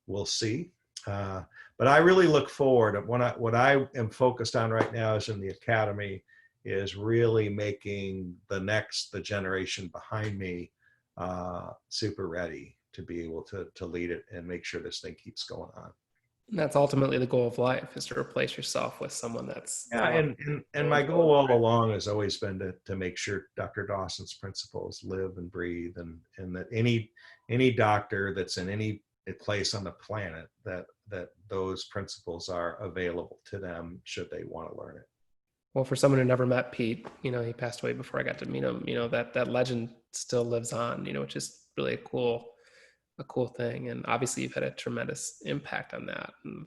we'll see. But I really look forward. What I am focused on right now is in the academy is really making the generation behind me super ready to be able to lead it and make sure this thing keeps going on. And that's ultimately the goal of life, is to replace yourself with someone that's Yeah, and my goal all along has always been to make sure Dr. Dawson's principles live and breathe, and that any doctor that's in any place on the planet that those principles are available to them should they want to learn it. Well, for someone who never met Pete, he passed away before I got to meet him. That legend still lives on. Which is really a cool thing. And obviously, you've had a tremendous impact on that and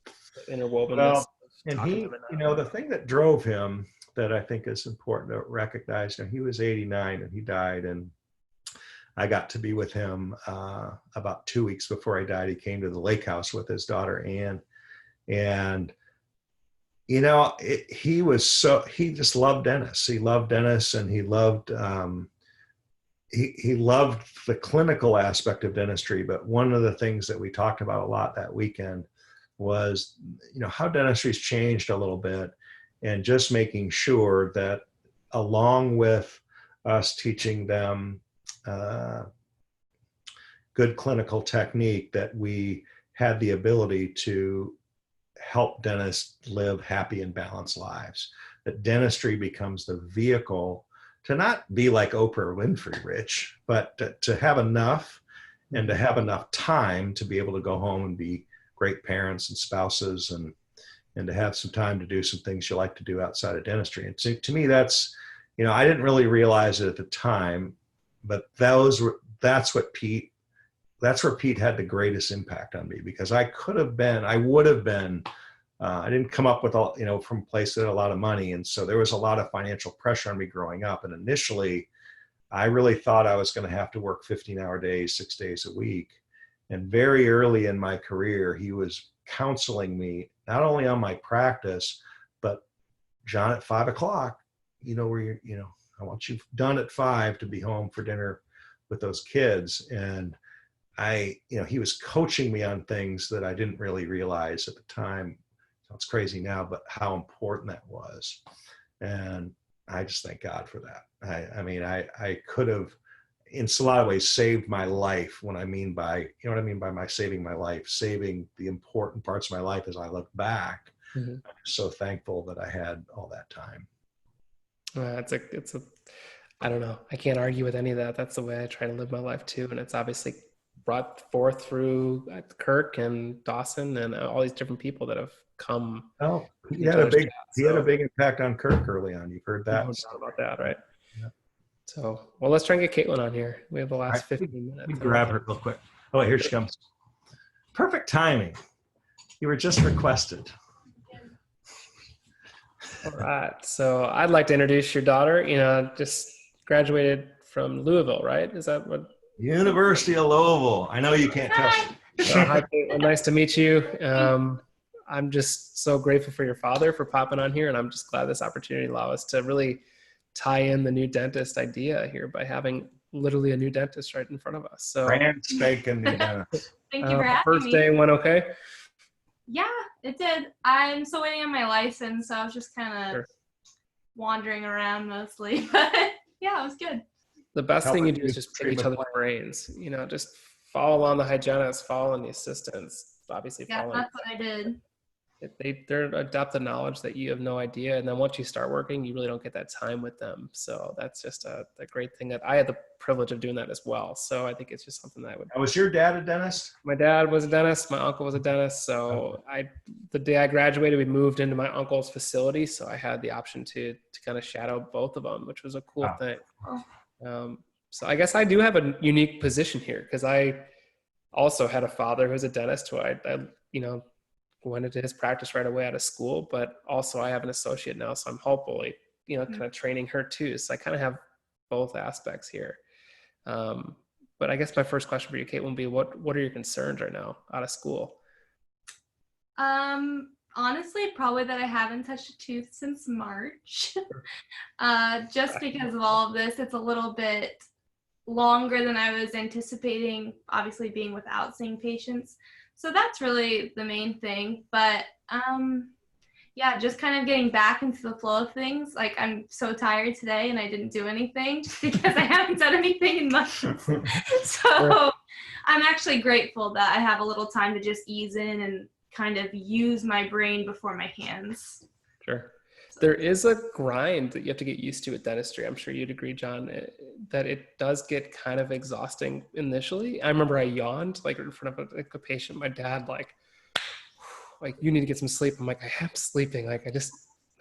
the interwovenness Well, of and talking to he, him now. the thing that drove him that I think is important to recognize, he was 89 and he died, and I got to be with him about 2 weeks before I died. He came to the lake house with his daughter, Ann. And he just loved Dennis. He loved Dennis, and he loved he loved the clinical aspect of dentistry. But one of the things that we talked about a lot that weekend was, how dentistry's changed a little bit, and just making sure that along with us teaching them good clinical technique, that we had the ability to help dentists live happy and balanced lives. That dentistry becomes the vehicle to not be like Oprah Winfrey rich, but to have enough and to have enough time to be able to go home and be great parents and spouses, and to have some time to do some things you like to do outside of dentistry. And to me, that's, I didn't really realize it at the time, but that's where Pete had the greatest impact on me, because I would have been I didn't come up with from a place that had a lot of money. And so there was a lot of financial pressure on me growing up. And initially, I really thought I was going to have to work 15-hour days, 6 days a week. And very early in my career, he was counseling me, not only on my practice, but John, at 5 o'clock, where I want you done at 5 to be home for dinner with those kids. And he was coaching me on things that I didn't really realize at the time. Sounds crazy now, but how important that was. And I just thank God for that. I could have, in a lot of ways, saved my life. What I mean by my saving my life, saving the important parts of my life as I look back. Mm-hmm. I'm so thankful that I had all that time. I don't know. I can't argue with any of that. That's the way I try to live my life too. And it's obviously brought forth through Kirk and Dawson and all these different people that have come. Oh, he had a big impact on Kirk early on. You've heard that. No doubt about that, right? Yeah. So, well, let's try and get Caitlin on here. We have the last 15 minutes. Let me grab her real quick. Oh, here she comes. Perfect timing. You were just requested. All right. So I'd like to introduce your daughter. Just graduated from Louisville, right? Is that what? University of Louisville. I know you can't tell. Hi, Caitlin. Nice to meet you. I'm just so grateful for your father for popping on here, and I'm just glad this opportunity allowed us to really tie in the new dentist idea here by having literally a new dentist right in front of us. So brand spanking new dentist. Thank you for having first me. day went okay? Yeah, it did. I'm still waiting on my license, so I was just kind of wandering around mostly. But yeah, it was good. The best thing you do is just pick each other's brains. Just follow on the hygienist, follow on the assistants. Obviously, yeah, that's what I did. They're adopt the knowledge that you have no idea, and then once you start working, you really don't get that time with them. So that's just a great thing that I had the privilege of doing that as well. So I think it's just something that I would. Was your dad a dentist? My dad was a dentist. My uncle was a dentist. So the day I graduated, we moved into my uncle's facility, so I had the option to kind of shadow both of them, which was a cool thing. So I guess I do have a unique position here because I also had a father who was a dentist who I went into his practice right away out of school, but also I have an associate now. So I'm hopefully, kind of training her too. So I kind of have both aspects here. But I guess my first question for you, Kate, would be what are your concerns right now out of school? Honestly, probably that I haven't touched a tooth since March. Just because of all of this, it's a little bit longer than I was anticipating, obviously being without seeing patients. So that's really the main thing. But yeah, just kind of getting back into the flow of things. Like, I'm so tired today and I didn't do anything because I haven't done anything in months. So I'm actually grateful that I have a little time to just ease in and kind of use my brain before my hands. Sure. There is a grind that you have to get used to with dentistry. I'm sure you'd agree, John, that it does get kind of exhausting initially. I remember I yawned like in front of a patient. My dad like, you need to get some sleep. I'm like, I am sleeping. Like, I just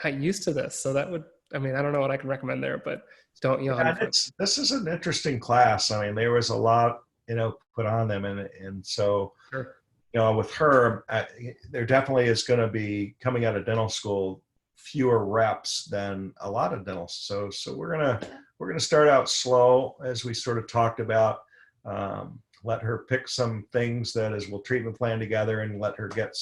not used to this. So that would, I don't know what I can recommend there, but don't yawn. Yeah, this is an interesting class. There was a lot, put on them. And so, sure. With her, there definitely is going to be, coming out of dental school, fewer reps than a lot of dental. So we're gonna start out slow, as we sort of talked about. Let her pick some things that as we'll treatment plan together, and let her get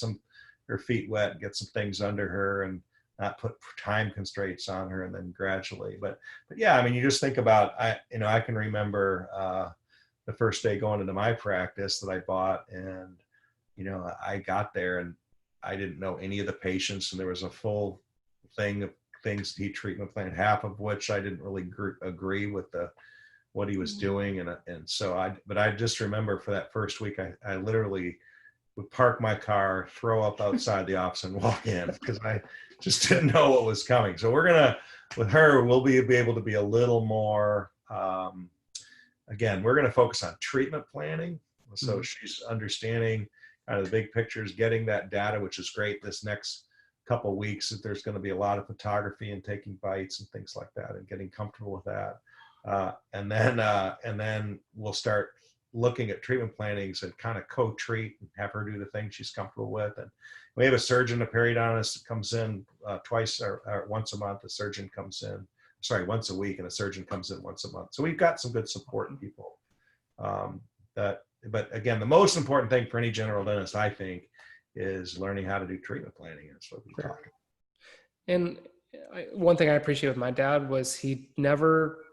her feet wet, get some things under her, and not put time constraints on her, and then gradually. But yeah, you just think about, I can remember the first day going into my practice that I bought, and I got there and I didn't know any of the patients, and there was a full thing of things he treatment plan, half of which I didn't really agree with what he was doing, and so I just remember for that first week I literally would park my car, throw up outside the office, and walk in because I just didn't know what was coming. So with her, we'll be able to be a little more. Again, we're going to focus on treatment planning, so she's understanding kind of the big pictures, getting that data, which is great. This next couple of weeks, that there's going to be a lot of photography and taking bites and things like that, and getting comfortable with that. And then we'll start looking at treatment plannings and kind of co-treat and have her do the things she's comfortable with. And we have a surgeon, a periodontist that comes in twice or once a month. A surgeon comes in, once a week, and a surgeon comes in once a month. So we've got some good support people. But again, the most important thing for any general dentist, I think, is learning how to do treatment planning. That's what we talk about. And one thing I appreciate with my dad was he never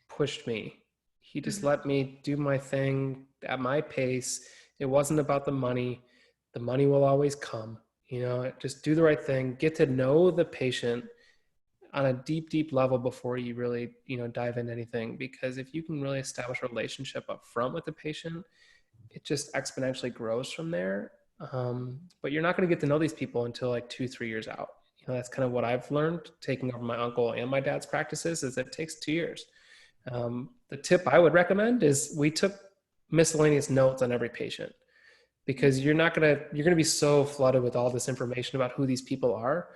pushed me. He just let me do my thing at my pace. It wasn't about the money. The money will always come. Just do the right thing. Get to know the patient on a deep, deep level before you really, dive into anything. Because if you can really establish a relationship up front with the patient, it just exponentially grows from there. But you're not going to get to know these people until like 2-3 years out. That's kind of what I've learned taking over my uncle and my dad's practices is it takes 2 years. The tip I would recommend is we took miscellaneous notes on every patient, because you're going to be so flooded with all this information about who these people are,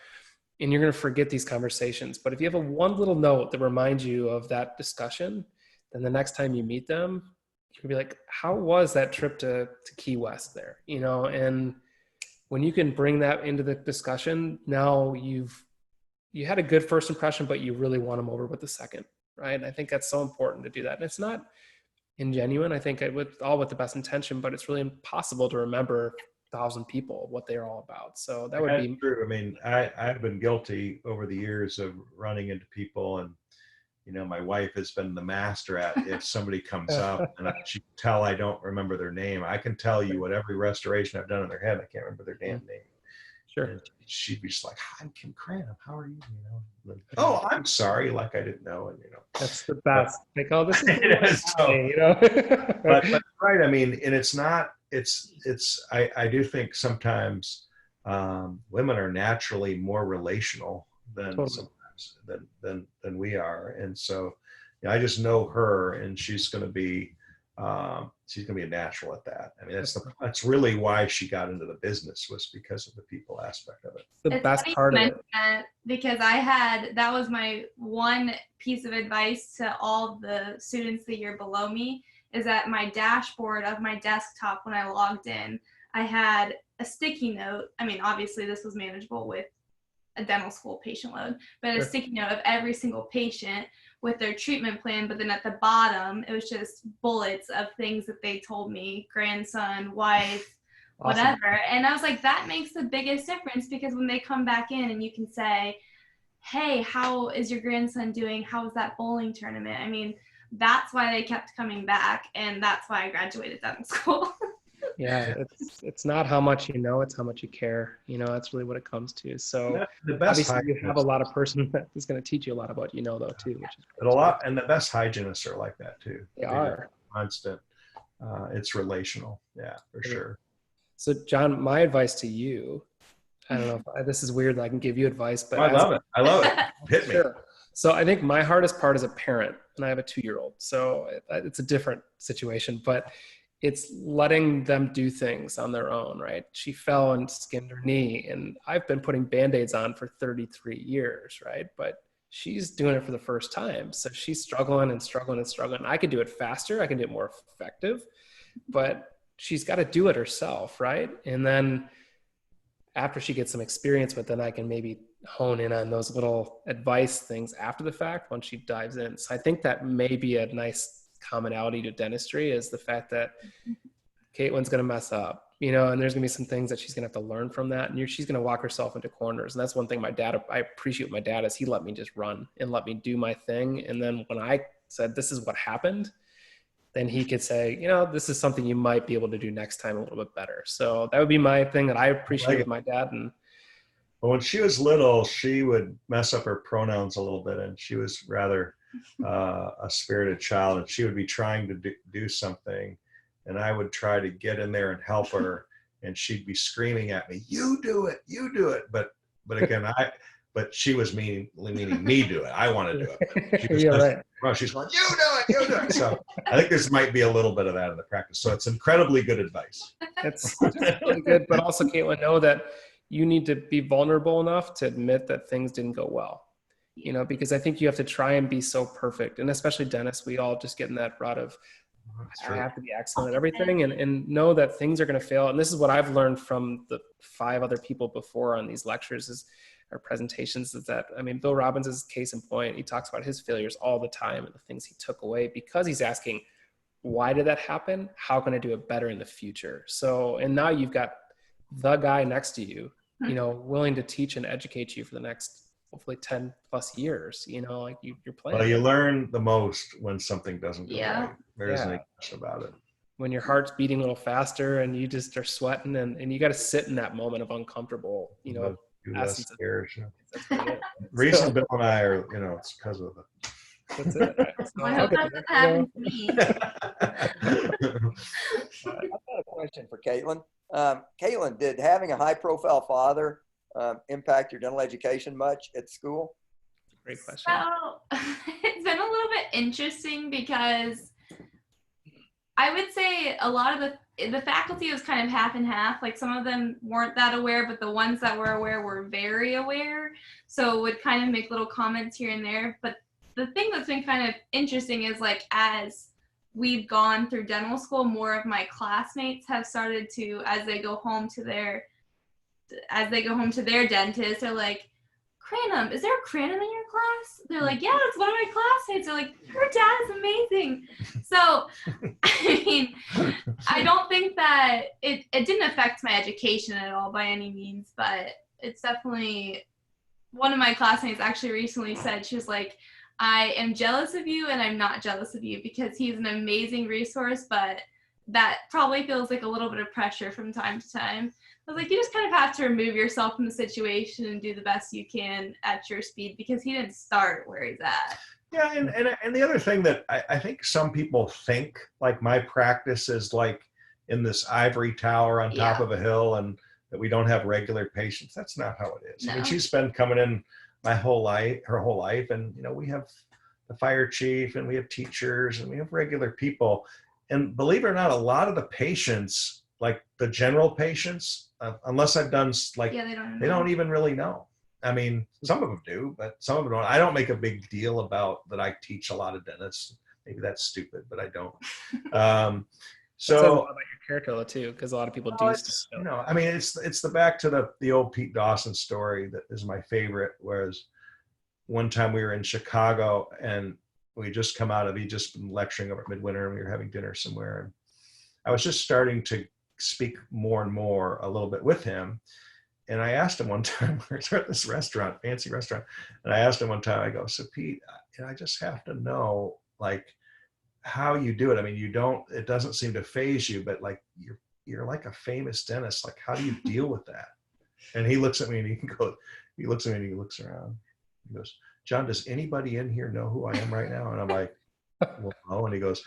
and you're going to forget these conversations. But if you have one little note that reminds you of that discussion, then the next time you meet them, you'll be like, how was that trip to Key West there? And when you can bring that into the discussion, now you had a good first impression, but you really won them over with the second, right? And I think that's so important to do that. And it's not ingenuine. I think with the best intention, but it's really impossible to remember 1,000 people, what they're all about. So that would That's be true. I mean, I've been guilty over the years of running into people, and my wife has been the master at, if somebody comes up and she can tell I don't remember their name, I can tell you what every restoration I've done in their head. I can't remember their damn name. Sure. And she'd be just like, "I'm Kim Cram. How are you?" Then, "Oh, I'm sorry," like I didn't know. And that's the best. Like, oh, this is it is so. but right. I mean, and it's not. I do think sometimes women are naturally more relational than totally. than we are, and so I just know her, and she's going to be a natural at that. I mean, that's really why she got into the business, was because of the people aspect of it. The best part of it. Because that was my one piece of advice to all the students the year below me, is that my dashboard of my desktop, when I logged in, I had a sticky note. I mean, obviously this was manageable with a dental school patient load, but a sticky note of every single patient with their treatment plan. But then at the bottom, it was just bullets of things that they told me, grandson, wife, whatever. And I was like, that makes the biggest difference, because when they come back in and you can say, hey, how is your grandson doing? How was that bowling tournament? I mean, that's why they kept coming back. And that's why I graduated dental school. Yeah, it's not how much you know, it's how much you care. That's really what it comes to. So the best obviously you have a lot of person that is going to teach you a lot about though too, which is great. And the best hygienists are like that too. They are constant. It's relational. Yeah, for sure. So John, my advice to you, I don't know if this is weird that I can give you advice, but I love it. Hit me. Sure. So I think my hardest part as a parent, and I have a 2-year-old, so it's a different situation, but it's letting them do things on their own, right? She fell and skinned her knee, and I've been putting Band-Aids on for 33 years, right? But she's doing it for the first time. So she's struggling and struggling and struggling. I could do it faster. I can do it more effective, but she's got to do it herself, right? And then after she gets some experience with it, I can maybe hone in on those little advice things after the fact once she dives in. So I think that may be a nice commonality to dentistry, is the fact that Caitlin's going to mess up, and there's going to be some things that she's going to have to learn from that. And she's going to walk herself into corners. And that's one thing I appreciate my dad, is he let me just run and let me do my thing. And then when I said, this is what happened, then he could say, this is something you might be able to do next time a little bit better. So that would be my thing that I appreciate with my dad. And well, when she was little, she would mess up her pronouns a little bit, and she was rather a spirited child, and she would be trying to do something, and I would try to get in there and help her, and she'd be screaming at me, you do it, but again, but she was meaning me do it. I want to do it. She was right. She's going, you do it. So I think this might be a little bit of that in the practice. So it's incredibly good advice. It's really good, but also, Caitlin, know that you need to be vulnerable enough to admit that things didn't go well. Because I think you have to try and be so perfect. And especially dentists, we all just get in that rut of, I have to be excellent at everything, and know that things are going to fail. And this is what I've learned from the 5 other people before on these lectures or presentations, is that, I mean, Bill Robbins is case in point. He talks about his failures all the time and the things he took away, because he's asking, why did that happen? How can I do it better in the future? So, and now you've got the guy next to you, you know, willing to teach and educate you for the next, hopefully 10 plus years, you know, like you're playing. Well, you learn the most when something doesn't go right. There isn't any question about it. When your heart's beating a little faster and you just are sweating, and you got to sit in that moment of uncomfortable, you know, That's the reason Bill and I are, you know, it's because of it. That's it. Right? So, I hope that doesn't happen to me. I've got a question for Caitlin. Caitlin, did having a high-profile father impact your dental education much at school? Great question. So it's been a little bit interesting, because I would say a lot of the faculty was kind of half and half. Like, some of them weren't that aware, but the ones that were aware were very aware. So would kind of make little comments here and there. But the thing that's been kind of interesting is, like, as we've gone through dental school, more of my classmates have started to, as they go home to their dentist, they're like, Cranum, is there a Cranum in your class? They're like, yeah, it's one of my classmates. They're like, her dad is amazing. So, I mean, I don't think that it didn't affect my education at all by any means, but it's definitely, one of my classmates actually recently said, she was like, I am jealous of you and I'm not jealous of you, because he's an amazing resource, but that probably feels like a little bit of pressure from time to time. I was like, you just kind of have to remove yourself from the situation and do the best you can at your speed, because he didn't start where he's at. Yeah, and the other thing that I think some people think, like, my practice is like in this ivory tower on top of a hill, and that we don't have regular patients. That's not how it is. No. I mean, she's been coming in her whole life, and you know, we have the fire chief, and we have teachers, and we have regular people, and believe it or not, a lot of the patients, like the general patients, unless I've done like, they don't even really know. I mean, some of them do, but some of them don't. I don't make a big deal about that I teach a lot of dentists. Maybe that's stupid, but I don't. So about your character though, too, because a lot of people do. You know, I mean, it's the back to the old Pete Dawson story that is my favorite. Whereas one time we were in Chicago, and we just come out of, he just been lecturing over midwinter, and we were having dinner somewhere, and I was just starting to speak more and more a little bit with him. And I asked him one time, we were at this restaurant, fancy restaurant, and I asked him one time, I go, so Pete, I just have to know, like, how you do it. I mean, it doesn't seem to phase you, but like, you're like a famous dentist. Like, how do you deal with that? And he looks at me and he looks around. He goes, John, does anybody in here know who I am right now? And I'm like, well, no. And he goes,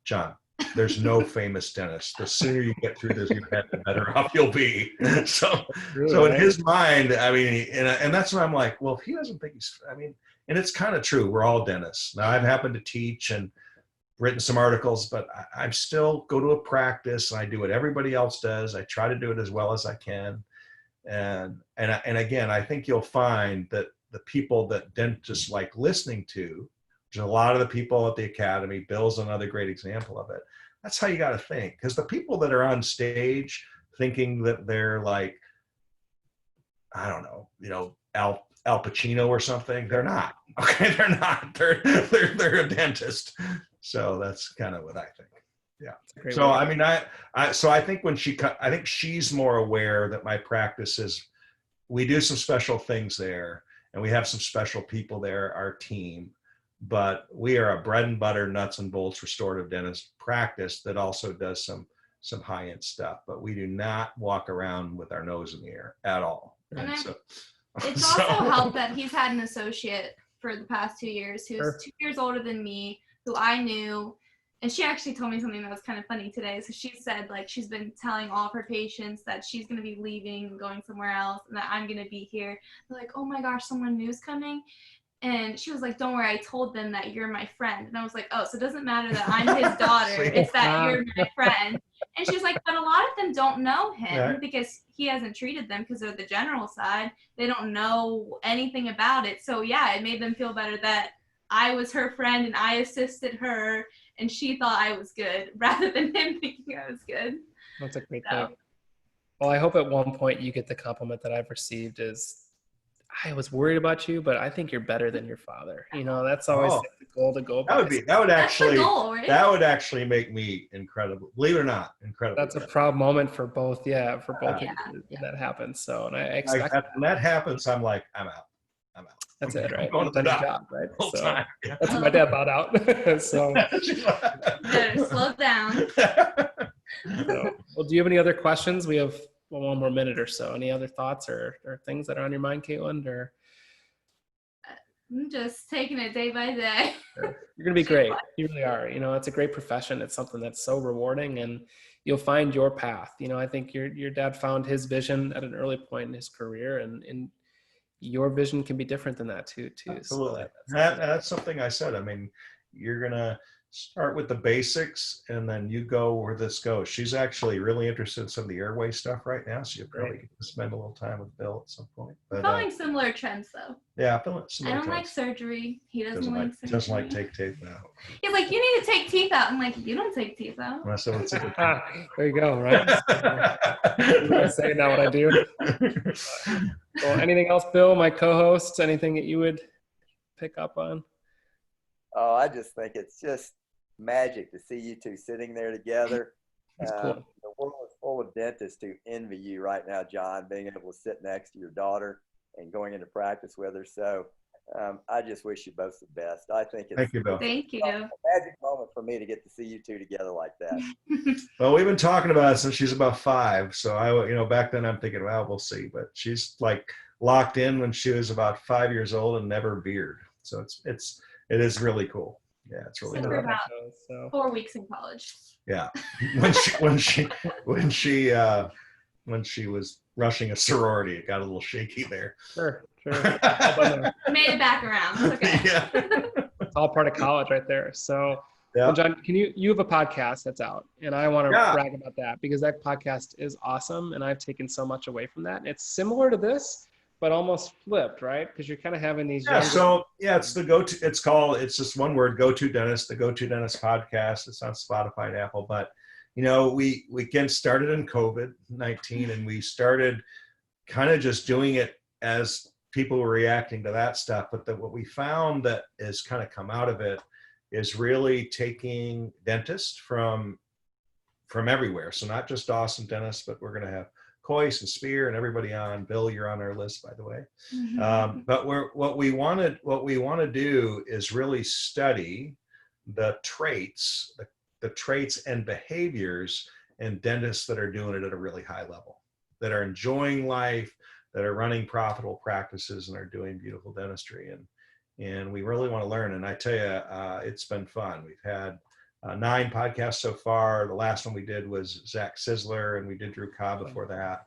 John, there's no famous dentist. The sooner you get through this, your head, the better off you'll be. So in his mind, I mean, and that's when I'm like, well, if he doesn't think and it's kind of true. We're all dentists. Now, I've happened to teach and written some articles, but I still go to a practice, and I do what everybody else does. I try to do it as well as I can. And again, I think you'll find that the people that dentists like listening to, which is a lot of the people at the academy, Bill's another great example of it. That's how you got to think. Because the people that are on stage thinking that they're like, I don't know, you know, Al Pacino or something, they're not. Okay, they're not. They're a dentist. So that's kind of what I think. Yeah. So I mean, I think I think she's more aware that my practice is, we do some special things there, and we have some special people there, our team, but we are a bread and butter, nuts and bolts restorative dentist practice that also does some high-end stuff, but we do not walk around with our nose in the air at all. And it's also helped that he's had an associate for the past 2 years who's 2 years older than me, who I knew. And she actually told me something that was kind of funny today. So she said, like, she's been telling all of her patients that she's going to be leaving and going somewhere else, and that I'm going to be here. They're like, oh my gosh, someone new's coming. And she was like, don't worry, I told them that you're my friend. And I was like, oh, so it doesn't matter that I'm his daughter. It's that you're my friend. And she's like, but a lot of them don't know him because he hasn't treated them because they're the general side. They don't know anything about it. So yeah, it made them feel better that I was her friend and I assisted her. and she thought I was good rather than him thinking I was good. That's a great So. thing. Well, I hope at one point you get the compliment that I've received is, I was worried about you, but I think you're better than your father. You know, that's always Oh, the goal to go by. that would That's the goal, right? that would actually make me incredible. Believe it or not, incredible. That's a proud moment for both. Yeah, for both Yeah. when that happens. So, and I expect When that happens, I'm like, I'm out. that's it, right? I'm going to the Done your doctor job, right? the whole So time. Yeah. that's what my dad thought out. So, Better slow down. Well, do you have any other questions? We have one more minute or so. Any other thoughts or things that are on your mind, Caitlin? Or I'm just taking it day by day. you're going to be great. You really are. You know, it's a great profession. It's something that's so rewarding, and you'll find your path. You know, I think your dad found his vision at an early point in his career, and your vision can be different than that too. Absolutely. So That's something I said. I mean, you're going to start with the basics and then you go where this goes. She's actually really interested in some of the airway stuff right now. So you'll probably get to spend a little time with Bill at some point. But, Following similar trends though. Yeah. I don't like surgery. He doesn't like surgery. Doesn't like take teeth out. He's like, you need to take teeth out. I'm like, you don't take teeth out. there you go, right? I say not what I do. Well, anything else, Bill, my co-host, anything that you would pick up on? Oh, I just think it's just magic to see you two sitting there together. That's cool. The world is full of dentists who envy you right now, John, being able to sit next to your daughter and going into practice with her. So I just wish you both the best. I think it's Thank you, Bill. Thank you. a magic moment for me to get to see you two together like that. Well, we've been talking about it since she's about 5. So back then I'm thinking, well, we'll see. But she's like locked in when she was about 5 years old and never veered. So it is really cool. Yeah, it's really So cool. for about 4 weeks in college. Yeah, when she was rushing a sorority, it got a little shaky there. Sure. I made it back around. It's okay. Yeah. It's all part of college right there. So, Yeah. well, John, you have a podcast that's out, and I want to brag about that because that podcast is awesome, and I've taken so much away from that. And it's similar to this, but almost flipped, right? Because you're kind of having these. Yeah. So it's the go-to. It's just one word: Go-To Dentist. The Go-To Dentist podcast. It's on Spotify and Apple. But we again started in COVID-19, and we started kind of just doing it as people were reacting to that stuff. But what we found that has kind of come out of it is really taking dentists from everywhere. So not just Dawson dentists, but we're going to have Coyce and Spear and everybody on. Bill, you're on our list, by the way. But what we want to do is really study the traits and behaviors in dentists that are doing it at a really high level, that are enjoying life, that are running profitable practices and are doing beautiful dentistry. And we really want to learn. And I tell you, it's been fun. We've had 9 podcasts so far. The last one we did was Zach Sizzler, and we did Drew Cobb before that.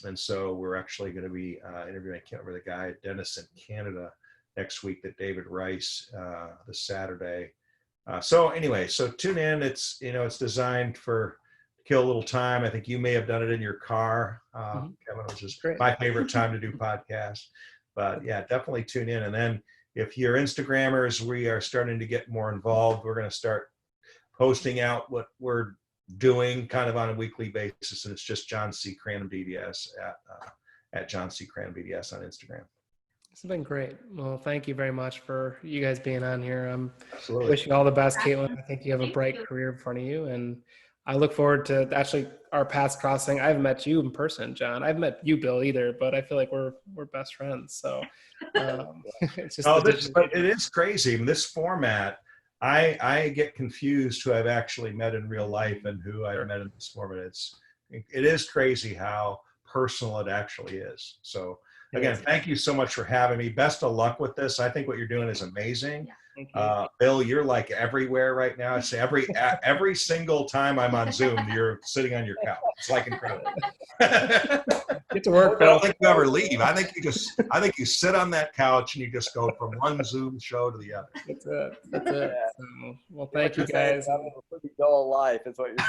And so we're actually going to be interviewing, I can't remember the guy, dentist in Canada next week, that David Rice this Saturday. So tune in. It's designed for kill a little time. I think you may have done it in your car, Kevin, which is my favorite time to do podcasts. But yeah, definitely tune in. And then if you're Instagrammers, we are starting to get more involved. We're going to start posting out what we're doing kind of on a weekly basis. And it's just John C. Cranham DDS at John C. Cranham DDS on Instagram. It's been great. Well, thank you very much for you guys being on here. I'm Absolutely. wishing you all the best, Caitlin. I think you have a bright career in front of you, and I look forward to actually our paths crossing. I haven't met you in person, John. I've met you, Bill, either, but I feel like we're best friends. So it's just. But it is crazy. In this format, I get confused who I've actually met in real life and who I've met in this format. It is crazy how personal it actually is. So again, thank you so much for having me. Best of luck with this. I think what you're doing is amazing. Yeah. Thank you. Bill, you're like everywhere right now. It's every single time I'm on Zoom, you're sitting on your couch. It's like incredible. Get to work. I don't think you ever leave. I think you sit on that couch and you just go from one Zoom show to the other. That's it. Yeah. So, well, thank you What you're saying guys. is I live a pretty dull life, is what you're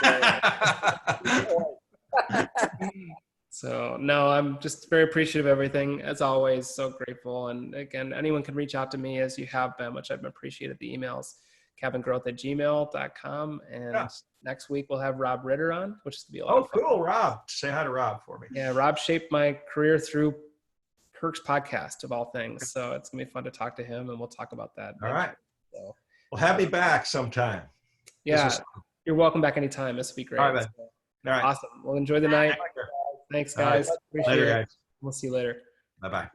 saying. So no, I'm just very appreciative of everything, as always. So grateful. And again, anyone can reach out to me as you have been, which I've appreciated the emails. kevingroth@gmail.com. And Yeah. next week we'll have Rob Ritter on, which is going to be a lot of fun. Cool. Rob. Say hi to Rob for me. Yeah, Rob shaped my career through Kirk's podcast of all things. So it's going to be fun to talk to him, and we'll talk about that. All right. So, Well, have me back sometime. yeah, you're welcome back anytime. This will be great. All right, So, all right. awesome. Well, enjoy the night. Thanks, guys. Right. Appreciate Later, it. guys. We'll see you later. Bye-bye.